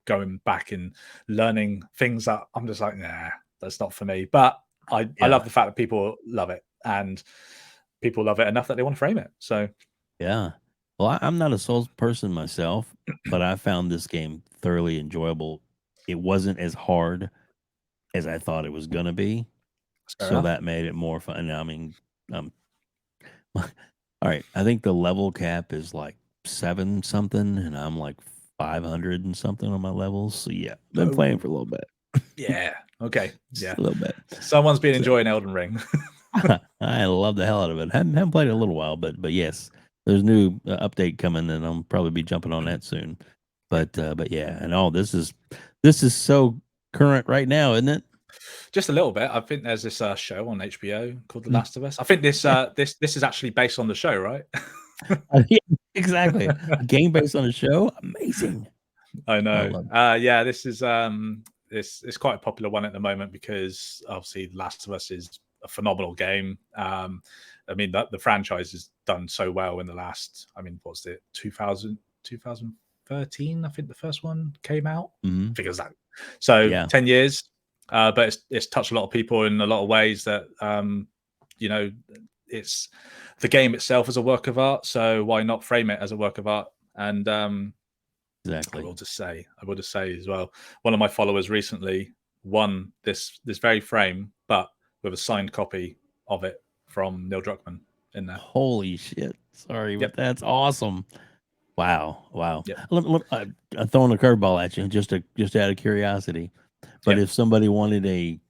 going back and learning things that I'm just like, nah, that's not for me. But I love the fact that people love it, and people love it enough that they want to frame it. So yeah. Well, I'm not a Souls person myself, but I found this game thoroughly enjoyable. It wasn't as hard as I thought it was gonna be, so that made it more fun. I mean, all right. I think the level cap is like 7 something, and I'm like 500 and something on my levels. So yeah, been playing for a little bit. Yeah. Okay. Just Yeah. a little bit. Someone's been enjoying Elden Ring. I love the hell out of it. Haven't played it a little while, but yes, there's a new update coming, and I'll probably be jumping on that soon. But yeah, and this is so current right now, isn't it? Just a little bit. I think there's this show on HBO called The Last of Us. I think this this is actually based on the show, right? Yeah, exactly. A game based on a show, amazing. I know. Yeah, this is this is quite a popular one at the moment because obviously The Last of Us is a phenomenal game. I mean, the franchise has done so well in the last. I mean, what's it? 2013, I think the first one came out. Mm-hmm. Figures that. So 10 years. But it's touched a lot of people in a lot of ways that you know, it's the game itself is a work of art, so why not frame it as a work of art? And exactly. I will just say as well, one of my followers recently won this very frame, but with a signed copy of it from Neil Druckmann in there. Holy shit! Sorry, but that's awesome. Wow. Yep. I'm throwing a curveball at you just out of curiosity. But if somebody wanted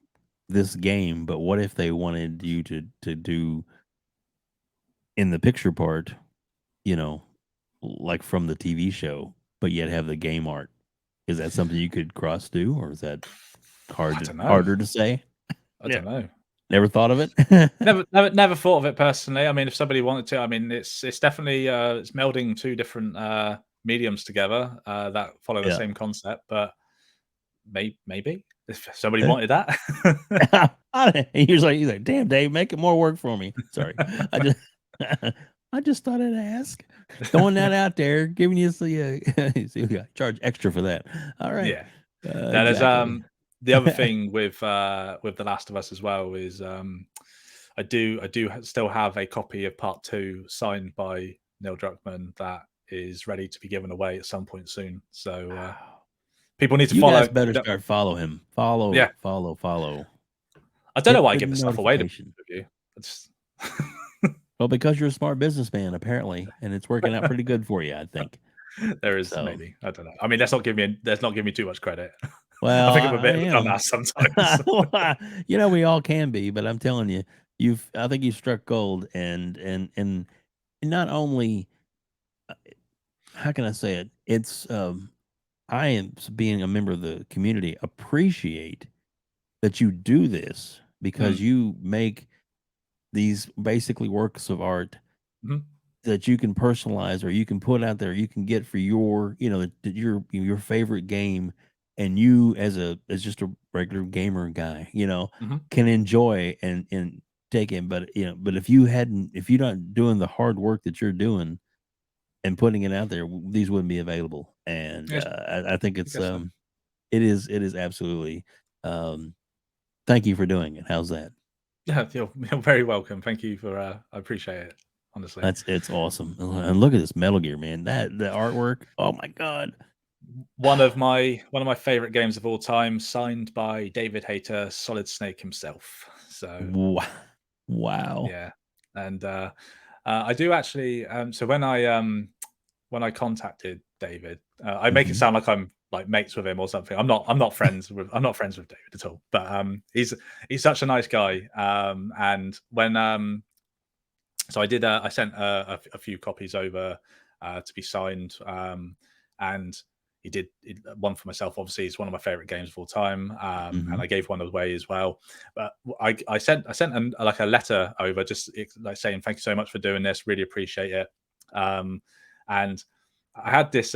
this game, but what if they wanted you to do in the picture part, like from the TV show, but yet have the game art? Is that something you could cross do, or is that harder to say? I don't know. Never thought of it. never thought of it personally. I mean, if somebody wanted to, I mean, it's definitely it's melding two different mediums together that follow the same concept. But maybe if somebody wanted that. He's like, damn, Dave, making more work for me. Sorry. I just I just thought I'd ask. Throwing that out there, giving you see, we got charge extra for that. All right. Yeah. Now there's Exactly. the other thing with The Last of Us as well is I do still have a copy of part 2 signed by Neil Druckmann that is ready to be given away at some point soon. So people need to You guys follow. better start follow him. Yeah, Follow. I don't know Hit why I the give this stuff away to notification. you. It's Well, because you're a smart businessman, apparently, and it's working out pretty good for you, I think. there is So, maybe, I don't know. I mean, let's not give me too much credit. I well, think I'm a I bit of a am. dumbass sometimes. We all can be, but I'm telling you, I think you've struck gold, and not only, how can I say it? It's I am being a member of the community appreciate that you do this because Mm, you make these basically works of art mhm, that you can personalize or you can put out there, you can get for your, your favorite game, and you as just a regular gamer guy, mhm. can enjoy and take it. But but if you're not doing the hard work that you're doing and putting it out there, these wouldn't be available. And Yes, I think I it's guess so. it is absolutely thank you for doing it. How's that? Yeah, you're very welcome. Thank you for I appreciate it, honestly. It's awesome. And look at this Metal Gear, man. That the artwork. Oh my god. One of my favorite games of all time, signed by David Hayter, Solid Snake himself. So Wow. Wow. yeah, and I do actually. So when I contacted David, I make it Mhm. sound like I'm like mates with him or something. I'm not friends with David at all. But he's such a nice guy. And when so I did. I sent a few copies over to be signed, and he did one for myself. Obviously, it's one of my favorite games of all time, and Mhm. I gave one away as well. But I sent like a letter over, just like saying thank you so much for doing this. Really appreciate it. And I had this.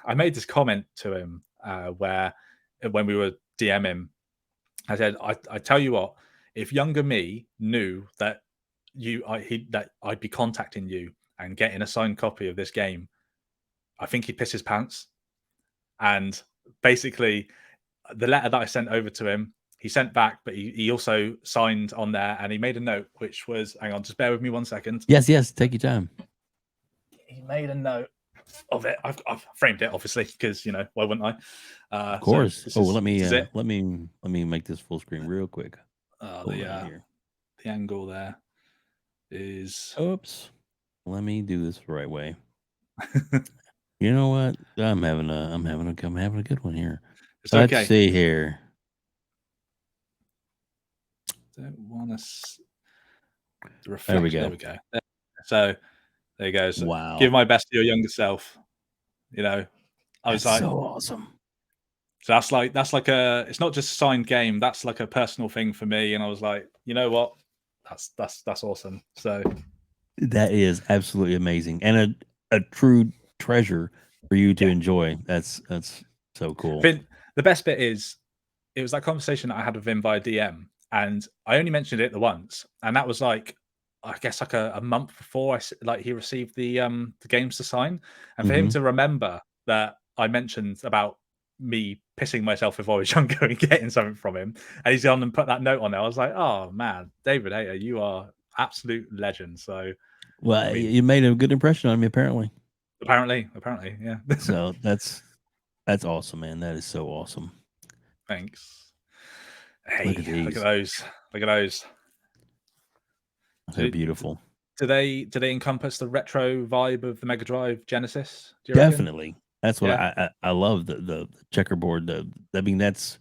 I made this comment to him where when we were DMing, I said, I tell you what, if younger me knew that that I'd be contacting you and getting a signed copy of this game, I think he'd piss his pants. And basically, the letter that I sent over to him, he sent back, but he also signed on there, and he made a note, which was, hang on, just bear with me 1 second. Yes, yes, take your time. He made a note of it. I've framed it, obviously, because why wouldn't I? Of So course. this Oh, is this is it. let me make this full screen real quick. Uh, Hold the on uh, here. the angle there is Oops. Let me do this the right way. You know what? I'm having a good one here. it's Let's okay. see here. Don't want to the There we reflection. There go. we go. So there you go. So give Wow. my best to your younger self. You know, I was That's like, so awesome. so that's like a. It's not just a signed game. That's like a personal thing for me. And I was like, you know what? That's awesome. So That is absolutely amazing and a true treasure for you to yeah, enjoy. That's so I cool. think the best bit is it was that conversation that I had with him via DM, and I only mentioned it the once, and that was like, I guess like a month before like he received the games to sign, and for him Mhm. to remember that I mentioned about me pissing myself if I was younger and getting something from him, and he's gone and put that note on there. I was like, oh man, David Hayter, you are absolute legend. So I Well, mean, you made a good impression on me apparently. apparently, yeah. So that's awesome, man. That is so awesome. Thanks. Look at Hey, look at these. those. Look at those. They're Do, beautiful. do they encompass the retro vibe of the Mega Drive Genesis? Do you reckon? Definitely. That's what Yeah, I love the checkerboard. I mean, that's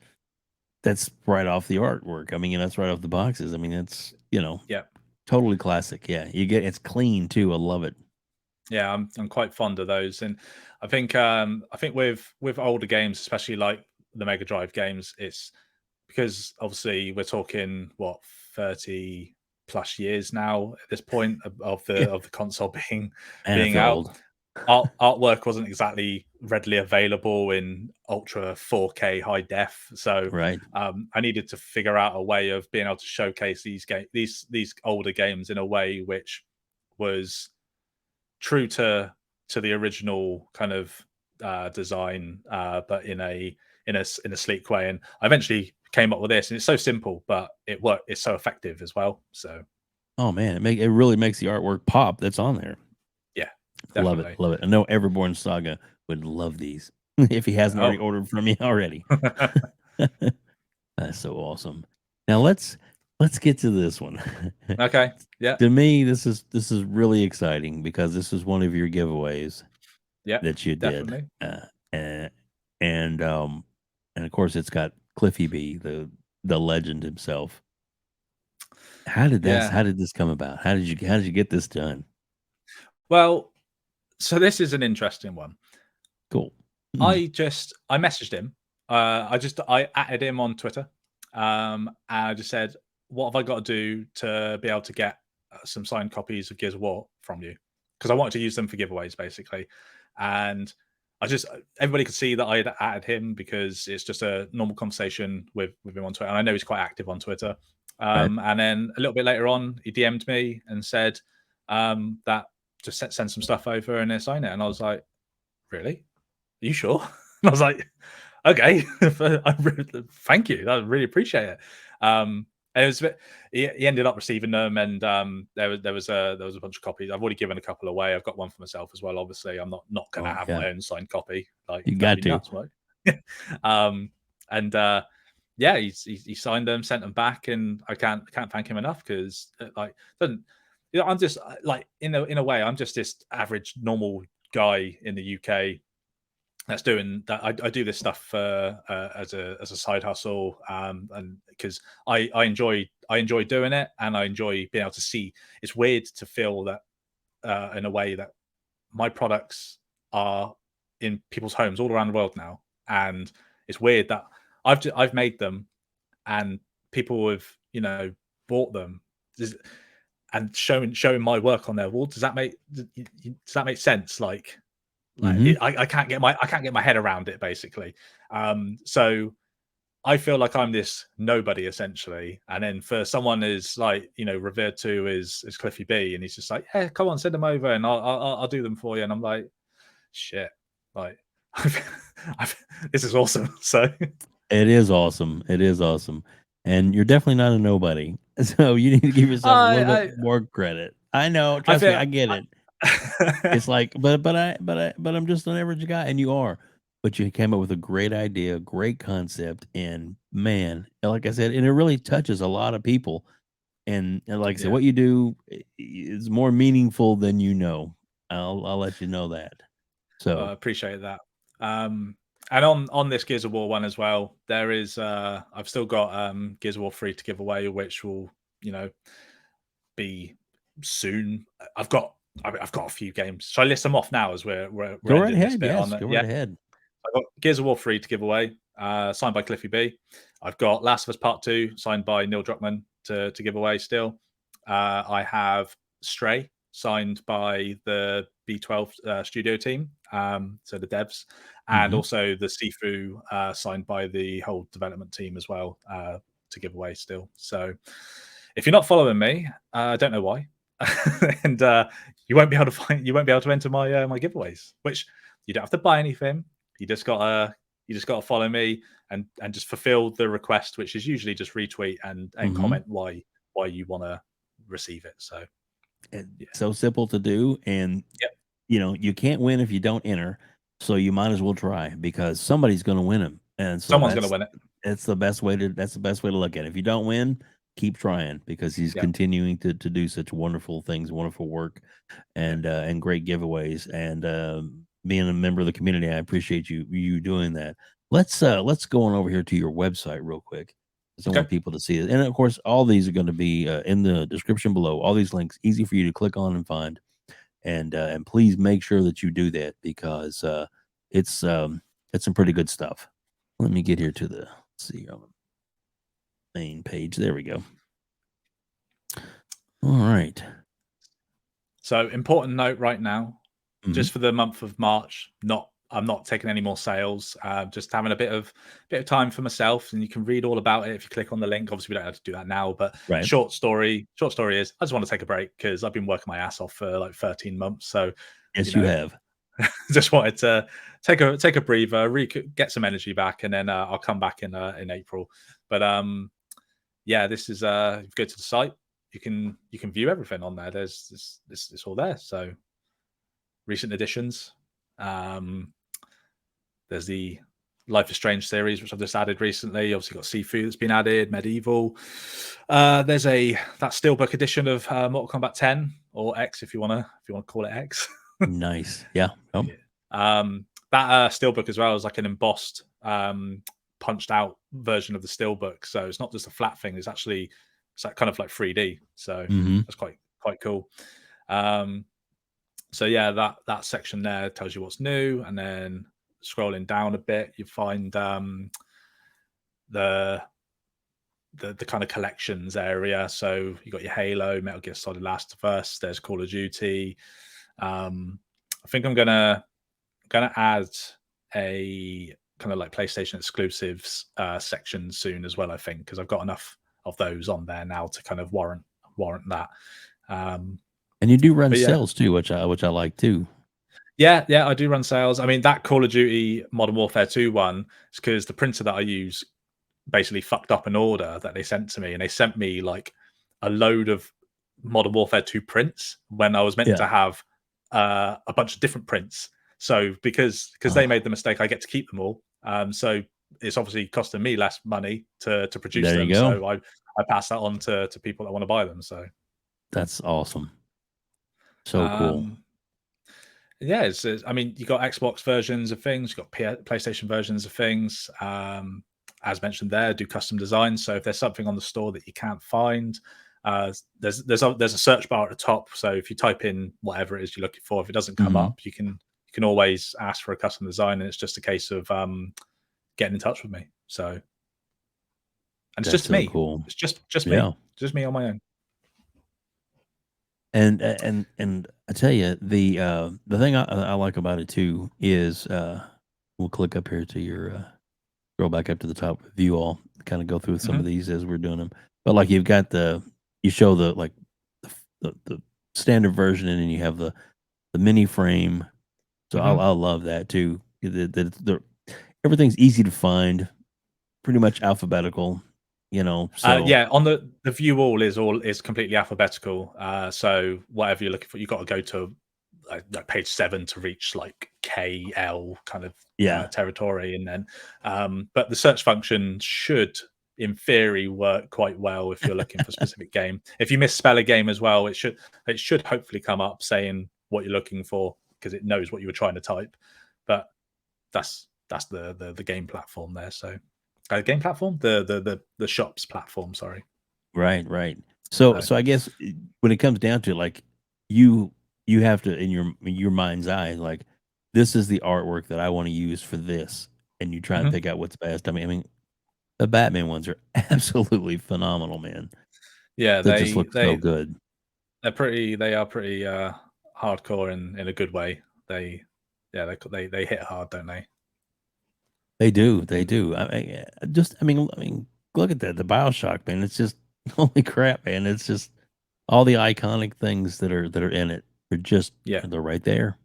right off the artwork. I mean, that's right off the boxes. I mean, it's yeah, totally classic. Yeah, it's clean too. I love it. yeah. I'm quite fond of those, and I think with older games, especially like the Mega Drive games, it's because obviously we're talking what 30 plus years now at this point of Yeah, the console being and I being feel out. old. Artwork wasn't exactly readily available in ultra 4K high def. So Right. I needed to figure out a way of being able to showcase these older games in a way which was true to the original kind of design, but in a sleek way. And I eventually came up with this, and it's so simple, but it worked. It's so effective as well. So Oh man, it really makes the artwork pop that's on there. yeah, Love it, definitely. love it. I know Everborn Saga would love these if he hasn't already Oh, ordered from me already. That's so awesome. Now let's get to this one. okay. Yeah, To me, this is really exciting because this is one of your giveaways yeah, that you did, definitely. and and um, and of course it's got Cliffy B, the legend himself. Yeah. How did this come about? How did you get this done? Well, so this is an interesting one. Cool. Mm, I messaged him. I added him on Twitter. And I just said, "What have I got to do to be able to get some signed copies of Gears of War from you?" Because I wanted to use them for giveaways, basically. And I just everybody could see that I had added him because it's just a normal conversation with him on Twitter, and I know he's quite active on Twitter. right. And then a little bit later on, he DM'd me and said that just send some stuff over and sign it. And I was like, "Really? Are you sure?" And I was like, okay, thank you. I really appreciate it. And it was he ended up receiving them, and there was a bunch of copies. I've already given a couple away. I've got one for myself as well. Obviously, I'm not going to Oh have yeah, my own signed copy. Like you that'd got be to. nuts, right? And yeah, he signed them, sent them back, and I can't thank him enough because like doesn't. I'm just like in a way, I'm just this average normal guy in the UK that's doing that. I do this stuff as a side hustle, and because I enjoy doing it, and I enjoy being able to see. It's weird to feel that in a way that my products are in people's homes all around the world now, and it's weird that I've made them, and people have bought them and showing my work on their wall. Does that make sense? Mm-hmm. I can't get my head around it basically. So I feel like I'm this nobody essentially, and then for someone is like revered to is Cliffy B, and he's just like, yeah, come on, send them over, and I'll do them for you, and I'm like, shit, like this is awesome. So It is awesome. It is awesome, and you're definitely not a nobody. So you need to give yourself a little bit I more credit. I know. I Trust me, feel I get it. It's like, but I'm just an average guy, and you are. But you came up with a great idea, great concept, and man, like I said, and it really touches a lot of people. And like I said, yeah. what you do is more meaningful than you know. I'll let you know that. Well, I So appreciate that. And on this Gears of War one as well, there is I've still got Gears of War 3 to give away, which will you know be soon. I've got a few games. So I list them off now as we're go right ending this ahead. bit on Yes, it. go right Yeah, ahead. I've got Gears of War 3 to give away, signed by Cliffy B. I've got Last of Us Part 2, signed by Neil Druckmann to give away still. I have Stray, signed by the B12 studio team, so the devs, and Hmm. also the Sifu, signed by the whole development team as well, to give away still. So if you're not following me, I don't know why. And you won't be able to enter my giveaways, which you don't have to buy anything. You just gotta follow me and just fulfill the request, which is usually just retweet and Hmm. comment why you want to receive it. So It's yeah, so simple to do, and yep, you can't win if you don't enter. So you might as well try because somebody's going to win them, and so someone's gonna win it. that's the best way to look at it. If you don't win, keep trying because he's Yeah, continuing to do such wonderful things, wonderful work, yeah. and great giveaways. And being a member of the community, I appreciate you doing that. Let's go on over here to your website real quick. 'Cause I Okay, want people to see it, and of course, all these are going to be in the description below. All these links, easy for you to click on and find, and please make sure that you do that because it's it's some pretty good stuff. Let me get here to the let's see on the main page. There we go. All right. so important note right now, Mhm. just for the month of March, not I'm not taking any more sales. Just having a bit of time for myself, and you can read all about it if you click on the link. Obviously, we don't have to do that now, but Right. short story is I just want to take a break because I've been working my ass off for like 13 months. So, Yes, you have. just wanted to take a breather, get some energy back, and then I'll come back in April. But yeah, this is if you go to the site, you can view everything on there. There's it's all there. So recent additions. There's the Life is Strange series, which I've just added recently. Obviously, got Sifu that's been added, Medieval. There's that Steelbook edition of Mortal Kombat 10 or X, if you wanna call it X. Nice. Yeah. Oh. That Steelbook as well is like an embossed, punched out version of the Steelbook. So it's not just a flat thing. It's like kind of like 3D. So that's quite cool. So yeah, that section there tells you what's new, and then scrolling down a bit, you find the kind of collections area. So you got your Halo, Metal Gear Solid, Last of Us. There's Call of Duty. I think I'm gonna add a kind of like PlayStation exclusives section soon as well. I think because I've got enough of those on there now to kind of warrant that. And you do run But yeah. sales too, which I like too. Yeah, I do run sales. I mean, that Call of Duty Modern Warfare 2 one is because the printer that I use basically fucked up an order that they sent to me, and they sent me like a load of Modern Warfare 2 prints when I was meant to have a bunch of different prints. So because they made the mistake, I get to keep them all. So it's obviously costing me less money to produce There them. you go. So I pass that on to people that want to buy them. So that's awesome. So cool. Yeah, I mean, you got Xbox versions of things, you got PlayStation versions of things. As mentioned there, do custom designs. So if there's something on the store that you can't find, there's a search bar at the top. So if you type in whatever it is you're looking for, if it doesn't come up, you can always ask for a custom design, and it's just a case of getting in touch with me. So, and it's That's just so me. cool. It's just me, just me on my own. And I tell you, the thing I like about it too is we'll click up here to your scroll back up to the top, view all, kind of go through some of these as we're doing them. But like you've got you show the like the standard version, and then you have the mini frame. So I love that too. Everything's easy to find, pretty much alphabetical. So yeah, on the view all is completely alphabetical. So whatever you're looking for, you've got to go to like page 7 to reach like KL kind of territory, and then but the search function should in theory work quite well if you're looking for a specific game. If you misspell a game as well, it should hopefully come up saying what you're looking for, because it knows what you were trying to type. But that's the game platform there. So game platform, the shops platform, sorry. Right. So I guess when it comes down to it, like you have to, in your mind's eye, like, this is the artwork that I want to use for this, and you try and pick out what's best. I mean, the Batman ones are absolutely phenomenal, man. Yeah, They just look so good. They are pretty hardcore in a good way. They hit hard, don't they? They do. I mean, look at that. The BioShock, man. It's just holy crap, man. It's just all the iconic things that are in it are just they're right there.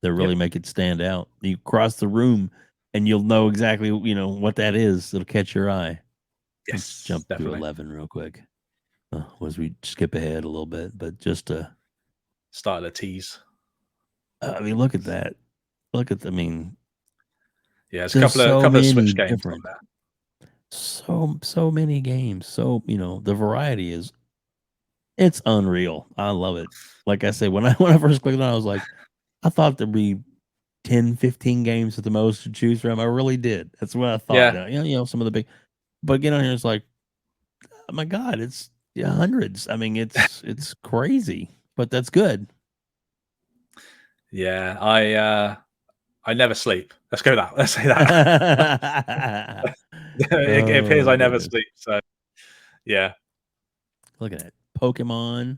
They really make it stand out. You cross the room and you'll know exactly what that is. It'll catch your eye. Yes, let's jump definitely. to 11 real quick. Was we skip ahead a little bit, but just start a tease. I mean, look at that. I mean, yeah, it's a couple of Switch games on there. So many games. So the variety it's unreal. I love it. Like I said, when I first clicked on it, I was like, I thought there'd be 10, 15 games at the most to choose from. I really did. That's what I thought. Yeah. Some of the big, but get on here, it's like, oh my God, it's hundreds. I mean, it's crazy, but that's good. Yeah, I never sleep. Let's say that. It appears I never sleep. So yeah. Look at that. Pokemon.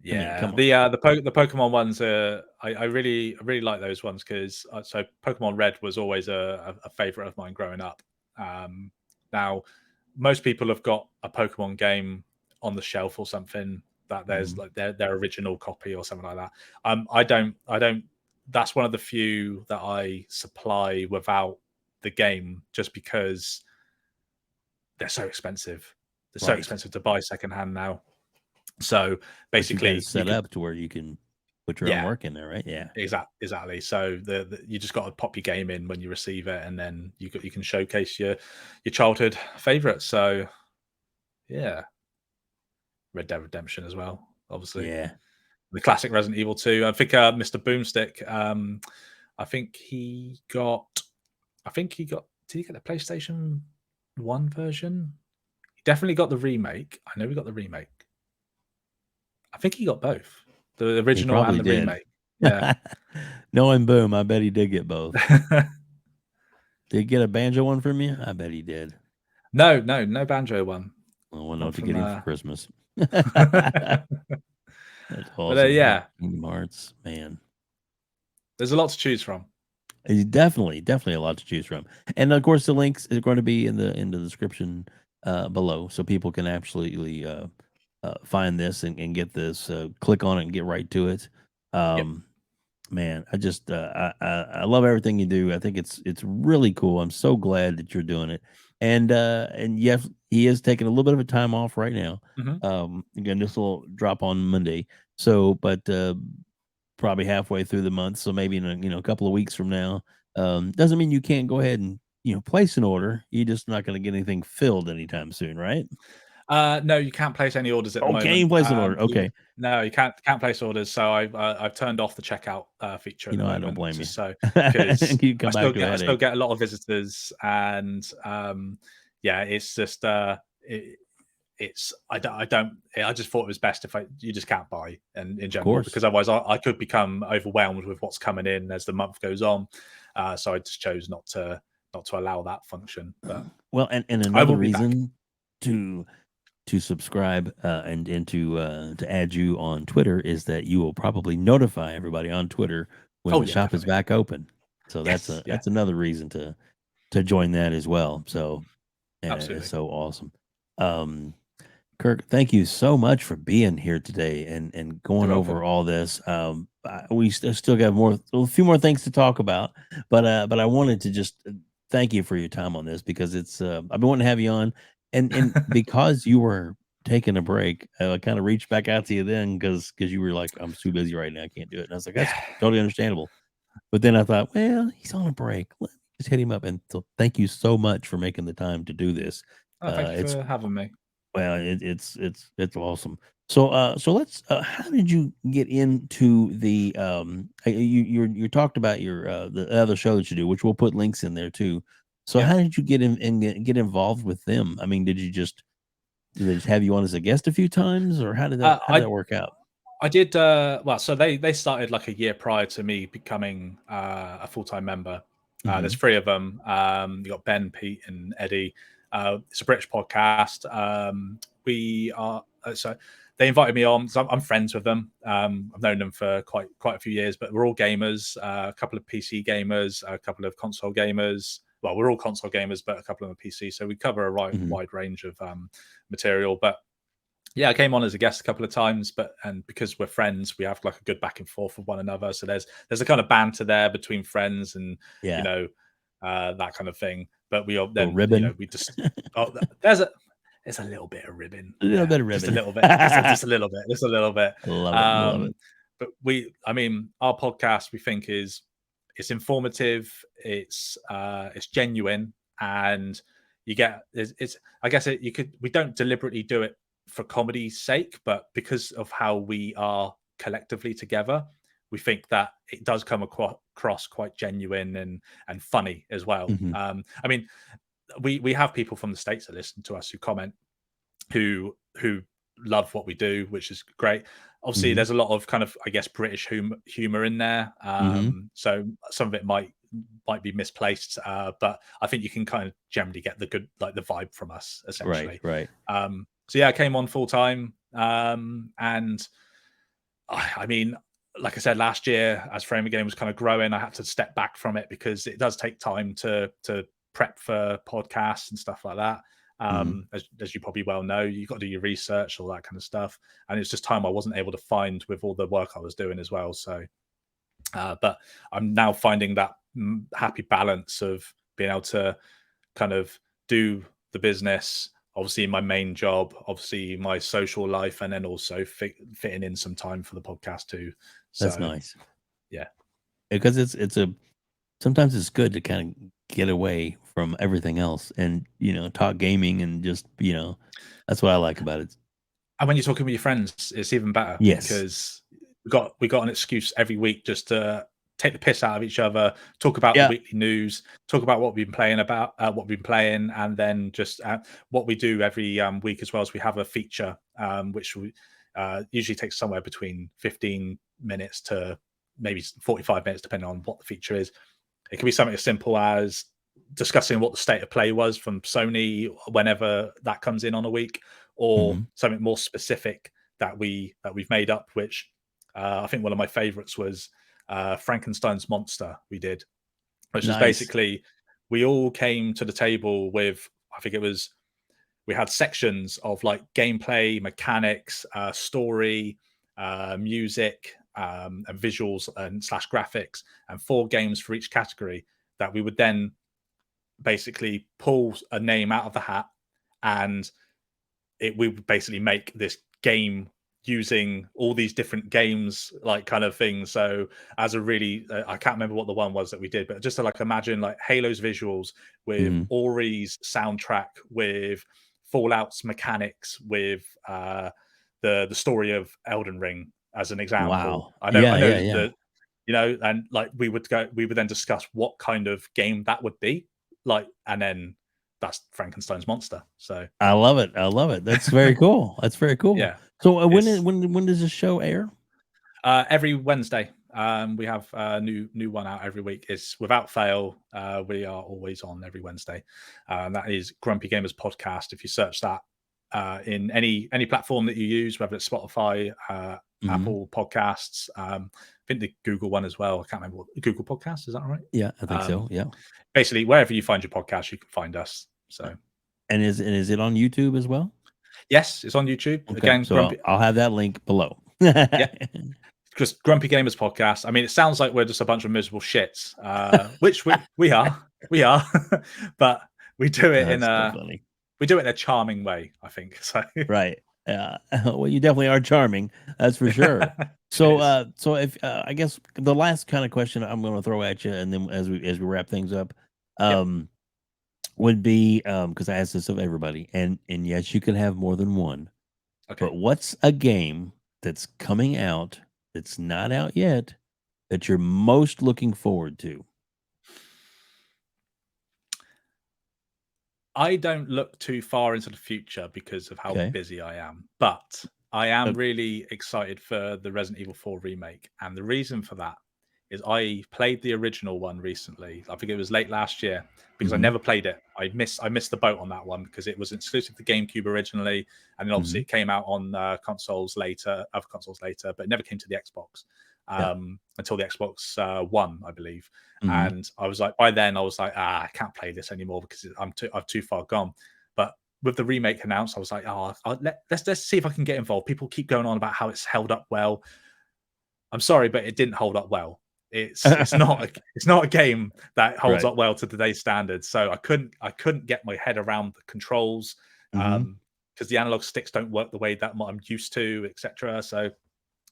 I mean, Yeah, come on. the Pokemon ones are I really like those ones because so Pokemon Red was always a favorite of mine growing up. Um, Now most people have got a Pokemon game on the shelf or something that there's Mhm. like their original copy or something like that. I don't. That's one of the few that I supply without the game, just because they're so expensive. They're so Right. expensive to buy secondhand now. So But you got it basically, you set could, up to where you can put your own yeah, work in there, right? Yeah. exactly. So you just got to pop your game in when you receive it, and then you can showcase your childhood favorites. So yeah, Red Dead Redemption as well, obviously Yeah. the classic Resident Evil 2. I think Mr. Boomstick. I think he got. I think he got. Did he get the PlayStation 1 version? He definitely got the remake. I know he got the remake. I think he got both, the He original and probably the did. remake. Yeah. Knowing Boom, I bet he did get both. Did he get a banjo one from you? I bet he did. No banjo one. I want to know One what to from get him for Christmas. but That's awesome. yeah, Kingdom Hearts, man. there's a lot to choose from. Definitely a lot to choose from. And of course the links are going to be in the description below so people can absolutely find this and get this click on it and get right to it. Yep. Um Man, I just I love everything you do. I think it's really cool. I'm so glad that you're doing it. And yes, he is taking a little bit of a time off right now. Mhm. Again, this will drop on Monday. So, but probably halfway through the month, so maybe in a couple of weeks from now. Doesn't mean you can't go ahead and place an order. You're just not going to get anything filled anytime soon, right? No, you can't place any orders at the Okay, you moment. place an order. Okay, No, you can't place orders. So I've turned off the checkout feature at the I don't moment, blame you. just so because You come back to a I still headache. get a lot of visitors, and yeah, it's just it's I just thought it was best if you just can't buy in Of general, course. because otherwise I could become overwhelmed with what's coming in as the month goes on. So I just chose not to allow that function, but Well, and I another will be back. reason to subscribe and to add you on Twitter is that you will probably notify everybody on Twitter when Oh the yeah, shop is definitely. back open. So Yes, yeah, that's another reason to join that as well. So and it's absolutely. so awesome. Um, Kirk, thank you so much for being here today and going You're over welcome. all this. We still got a few more things to talk about, but I wanted to just thank you for your time on this because it's I've been wanting to have you on, and because you were taking a break, I kind of reached back out to you then because you were like, I'm too busy right now, I can't do it, and I was like, that's Yeah. totally understandable. But then I thought, well, he's on a break. Let me just hit him up, and so thank you so much for making the time to do this. Oh, thank you It's for having me. well, it's awesome. So, so let's. How did you get into the? You talked about your the other show that you do, which we'll put links in there too. So, Yep. how did you get in and get involved with them? I mean, did they just have you on as a guest a few times, or Uh, how did I that work out? I did well. So they started like a year prior to me becoming a full time member. There's Hmm. three of them. You got Ben, Pete, and Eddie. It's a British podcast. We are so they invited me on. So I'm friends with them. I've known them for quite a few years, but we're all gamers. A couple of PC gamers, a couple of console gamers. Well, we're all console gamers, but a couple of them are PC. So we cover a Hmm. wide range of material. But yeah, I came on as a guest a couple of times, and because we're friends, we have like a good back and forth with one another. So there's a kind of banter there between friends, and you Yeah, know that kind of thing. But we all little then ribbon, we just there's a little bit of ribbon, a little yeah, bit of just a ribbon. little bit, I just a little bit. love it. I love it. Um, but I mean, our podcast we think is it's informative, it's genuine, and you get it's I guess we don't deliberately do it for comedy's sake, but because of how we are collectively together, we think that it does come across quite genuine and funny as well. Hmm. I mean, we have people from the States that listen to us who comment, who love what we do, which is great. Obviously, Hmm. there's a lot of kind of I guess British humor in there, Hmm. so some of it might be misplaced, but I think you can kind of generally get the good like the vibe from us Right, essentially. right. So yeah, I came on full time, and I mean, like I said, last year, as Frame Game was kind of growing, I had to step back from it because it does take time to prep for podcasts and stuff like that. Mhm. As you probably well know, you've got to do your research, all that kind of stuff, and it's just time I wasn't able to find with all the work I was doing as well. So, but I'm now finding that happy balance of being able to kind of do the business, obviously my main job, obviously my social life, and then also fitting in some time for the podcast too. That's So nice. yeah, Because it's a sometimes it's good to kind of get away from everything else and, talk gaming and just, that's what I like about it. and when you're talking with your friends, it's even better Yes. because we got an excuse every week just to take the piss out of each other, talk about the Yeah. weekly news, talk about what we've been playing what we've been playing, and then just what we do every week as well. As we have a feature, which we usually takes somewhere between 15 minutes to maybe 45 minutes, depending on what the feature is. It can be something as simple as discussing what the state of play was from Sony whenever that comes in on a week, or Mhm. something more specific we've made up. Which I think one of my favorites was Frankenstein's Monster. We did, which was Nice. basically we all came to the table with, I think it was, we had sections of like gameplay, mechanics, story, music, and visuals and slash graphics, and 4 games for each category that we would then basically pull a name out of the hat, and we would basically make this game using all these different games, like kind of thing. So as a really, I can't remember what the one was that we did, but just to like imagine like Halo's visuals with Mhm. Ori's soundtrack, with Fallout's mechanics, with the story of Elden Ring as an example. Wow. I Yeah, know yeah, yeah. that, and like we would then discuss what kind of game that would be like, and then that's Frankenstein's Monster. So I love it. I love it. That's very cool. That's very cool. yeah, So, it's when does this show air? every Wednesday. We have a new one out every week. It's without fail. We are always on every Wednesday. That is Grumpy Gamers Podcast. If you search that in any platform that you use, whether it's Spotify, Mhm. Apple Podcasts, I think the Google one as well. I can't remember what Google Podcast is. That right? Yeah, I think Um, so. Yeah. Basically, wherever you find your podcast, you can find us. So And is it on YouTube as well? yes, it's on YouTube. Okay. Again, So Grumpy. I'll have that link below. Yeah, just Grumpy Gamers Podcast. I mean, it sounds like we're just a bunch of miserable shits, which we are, we are, but we do it in That's so a funny. charming way, I think. So Right. Yeah. Well, you definitely are charming. That's for sure. So, cheers. if I guess the last kind of question I'm going to throw at you, and then as we wrap things up, Yep. um, would be because I asked this of everybody, and yes, you can have more than one. Okay. But what's a game that's coming out that's not out yet that you're most looking forward to? I don't look too far into the future because of how Okay. busy I am, but I am Uh, really excited for the Resident Evil 4 remake. And the reason for that is I played the original one recently. I think it was late last year because I mhm, never played it. I missed the boat on that one because it was exclusive to GameCube originally, and then obviously mhm. it came out on other consoles later, but it never came to the Xbox Yeah. until the Xbox One, I believe. Mhm. And I was like, by then I was like, I can't play this anymore because I'm too far gone. But with the remake announced, I was like, let's see if I can get involved. People keep going on about how it's held up well. I'm sorry, but it didn't hold up well. It's not a game that holds Right. up well to today's standards. So I couldn't get my head around the controls, Mhm. because the analog sticks don't work the way that I'm used to, etc. So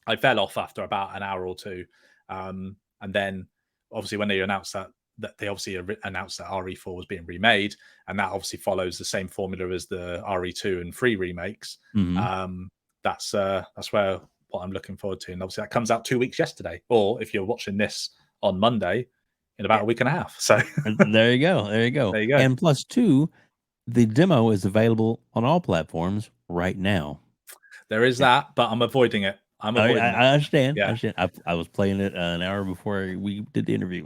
I fell off after about an hour or two, and then obviously when they announced that they obviously announced that RE4 was being remade, and that obviously follows the same formula as the RE2 and 3 remakes. Mhm. Um, that's where what I'm looking forward to, and obviously that comes out 2 weeks yesterday, or if you're watching this on Monday, in about Yeah. a week and a half. So There you go. There you go. there you go. And plus two, the demo is available on all platforms right now. There is Yeah. that, but I'm avoiding it. I'm avoiding it. I understand. I Yeah. understand. I was playing it an hour before we did the interview.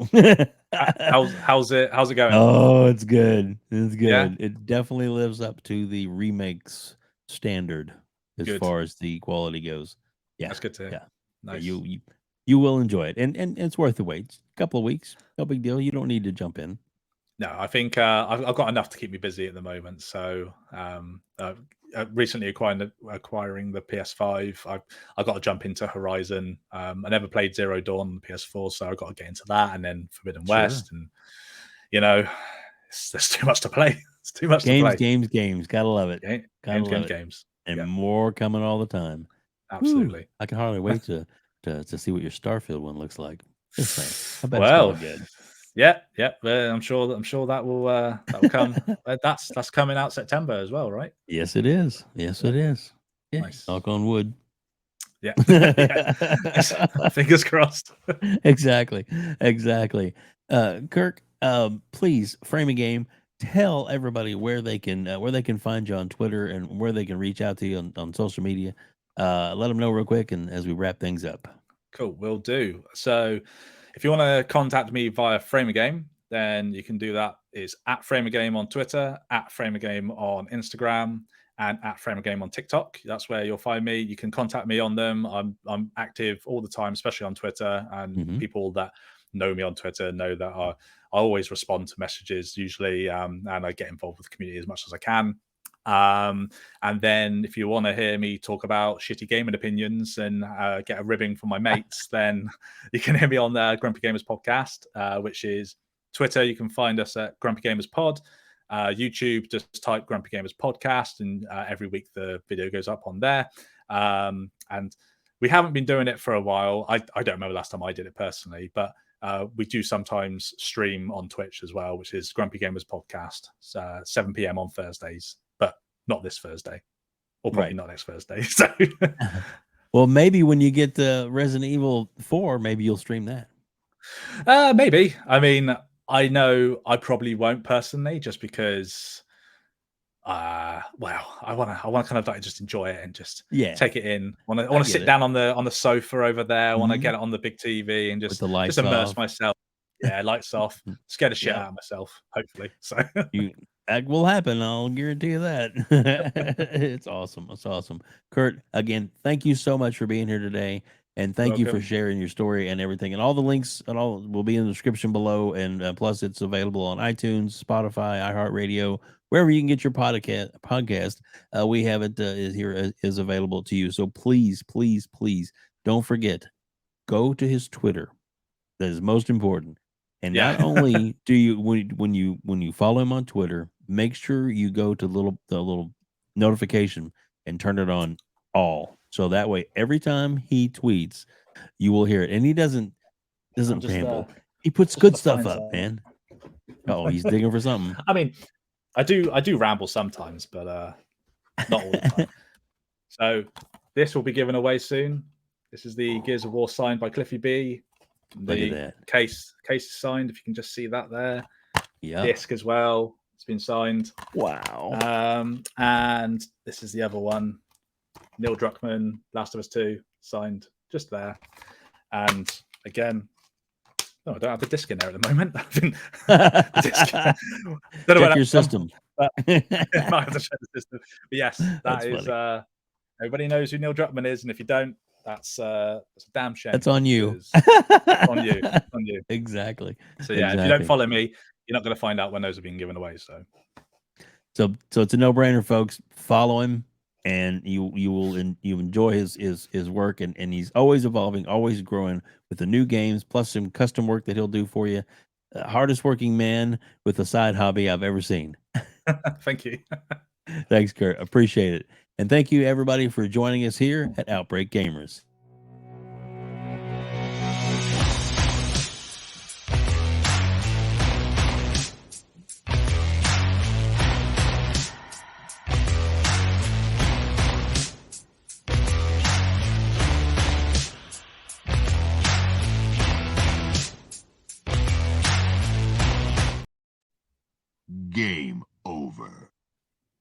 How's it going? Oh, it's good. It's Yeah, good. It definitely lives up to the remakes standard as good. far as the quality goes. Yeah. That's good to hear. Yeah. Nice. You will enjoy it, and it's worth the wait. A couple of weeks, no big deal. You don't need to jump in. No, I think I've got enough to keep me busy at the moment. So recently acquiring the PS5, I got to jump into Horizon. I never played Zero Dawn on the PS4, so I got to get into that, and then Forbidden Sure. West, and there's too much to play. It's too much to play. Games. Gotta love it. Gotta love it. Games. And Yeah, more coming all the time. Whew, absolutely. I can hardly wait to see what your Starfield one looks like. Just saying. I bet it's Well, gonna be good. yeah. I'm sure that will come. That's coming out September as well, right? Yes, it is. Yes, it is. Yeah. Nice. Knock on wood. Yeah. Fingers crossed. Exactly. Kirk, please frame a game. Tell everybody where they can find you on Twitter and where they can reach out to you on social media. Let them know real quick, and as we wrap things up. Cool, will do. So if you want to contact me via Frame a Game, then you can do that. It's at Frame a Game on Twitter, at Frame a Game on Instagram, and at Frame a Game on TikTok. That's where you'll find me. You can contact me on them. I'm active all the time, especially on Twitter, and people that know me on Twitter know that I always respond to messages usually, and I get involved with the community as much as I can. And then if you want to hear me talk about shitty gaming opinions and get a ribbing from my mates, then you can hear me on the Grumpy Gamers podcast, which is Twitter. You can find us at Grumpy Gamers Pod. YouTube, just type Grumpy Gamers Podcast, and every week the video goes up on there. And we haven't been doing it for a while. I don't remember last time I did it personally, but we do sometimes stream on Twitch as well, which is Grumpy Gamers Podcast, 7 p.m. on Thursdays, but not this Thursday, or probably not next Thursday. So, well, maybe when you get to Resident Evil 4, maybe you'll stream that. Maybe. I mean, I know I probably won't personally, just because I want to kind of like just enjoy it and just take it in. I want to sit down on the sofa over there. I want to get it on the big TV and just immerse myself. Yeah, lights off, scare the shit out of myself, hopefully. So that will happen. I'll guarantee you that. It's awesome. It's awesome. Kurt, again, thank you so much for being here today. And thank you for sharing your story and everything. And all the links and all will be in the description below. And plus, it's available on iTunes, Spotify, iHeartRadio, wherever you can get your podcast. We have it is available to you. So please, please, please don't forget, go to his Twitter. That is most important. And not only do you when you follow him on Twitter, make sure you go to the little notification and turn it on all. So that way, every time he tweets, you will hear it. And he doesn't ramble. He puts good stuff up, man. Oh, he's digging for something. I mean, I do ramble sometimes, but not all the time. So this will be given away soon. This is the Gears of War signed by Cliffy B. The case is signed. If you can just see that there. Yeah. Disc as well. It's been signed. Wow. And this is the other one. Neil Druckmann, Last of Us 2, signed just there. And again, I don't have the disc in there at the moment. Check your system. Might have to check the system. But yes, that is everybody knows who Neil Druckmann is, and if you don't, that's a damn shame. That's on you. It's on you. It's on you. Exactly. So yeah, if you don't follow me, you're not going to find out when those are being given away. So it's a no-brainer, folks. Follow him, and you enjoy his work, and he's always evolving, always growing with the new games, plus some custom work that he'll do for you. Hardest working man with a side hobby I've ever seen. Thank you. Thanks, Kurt. Appreciate it. And thank you, everybody, for joining us here at Outbreak Gamers.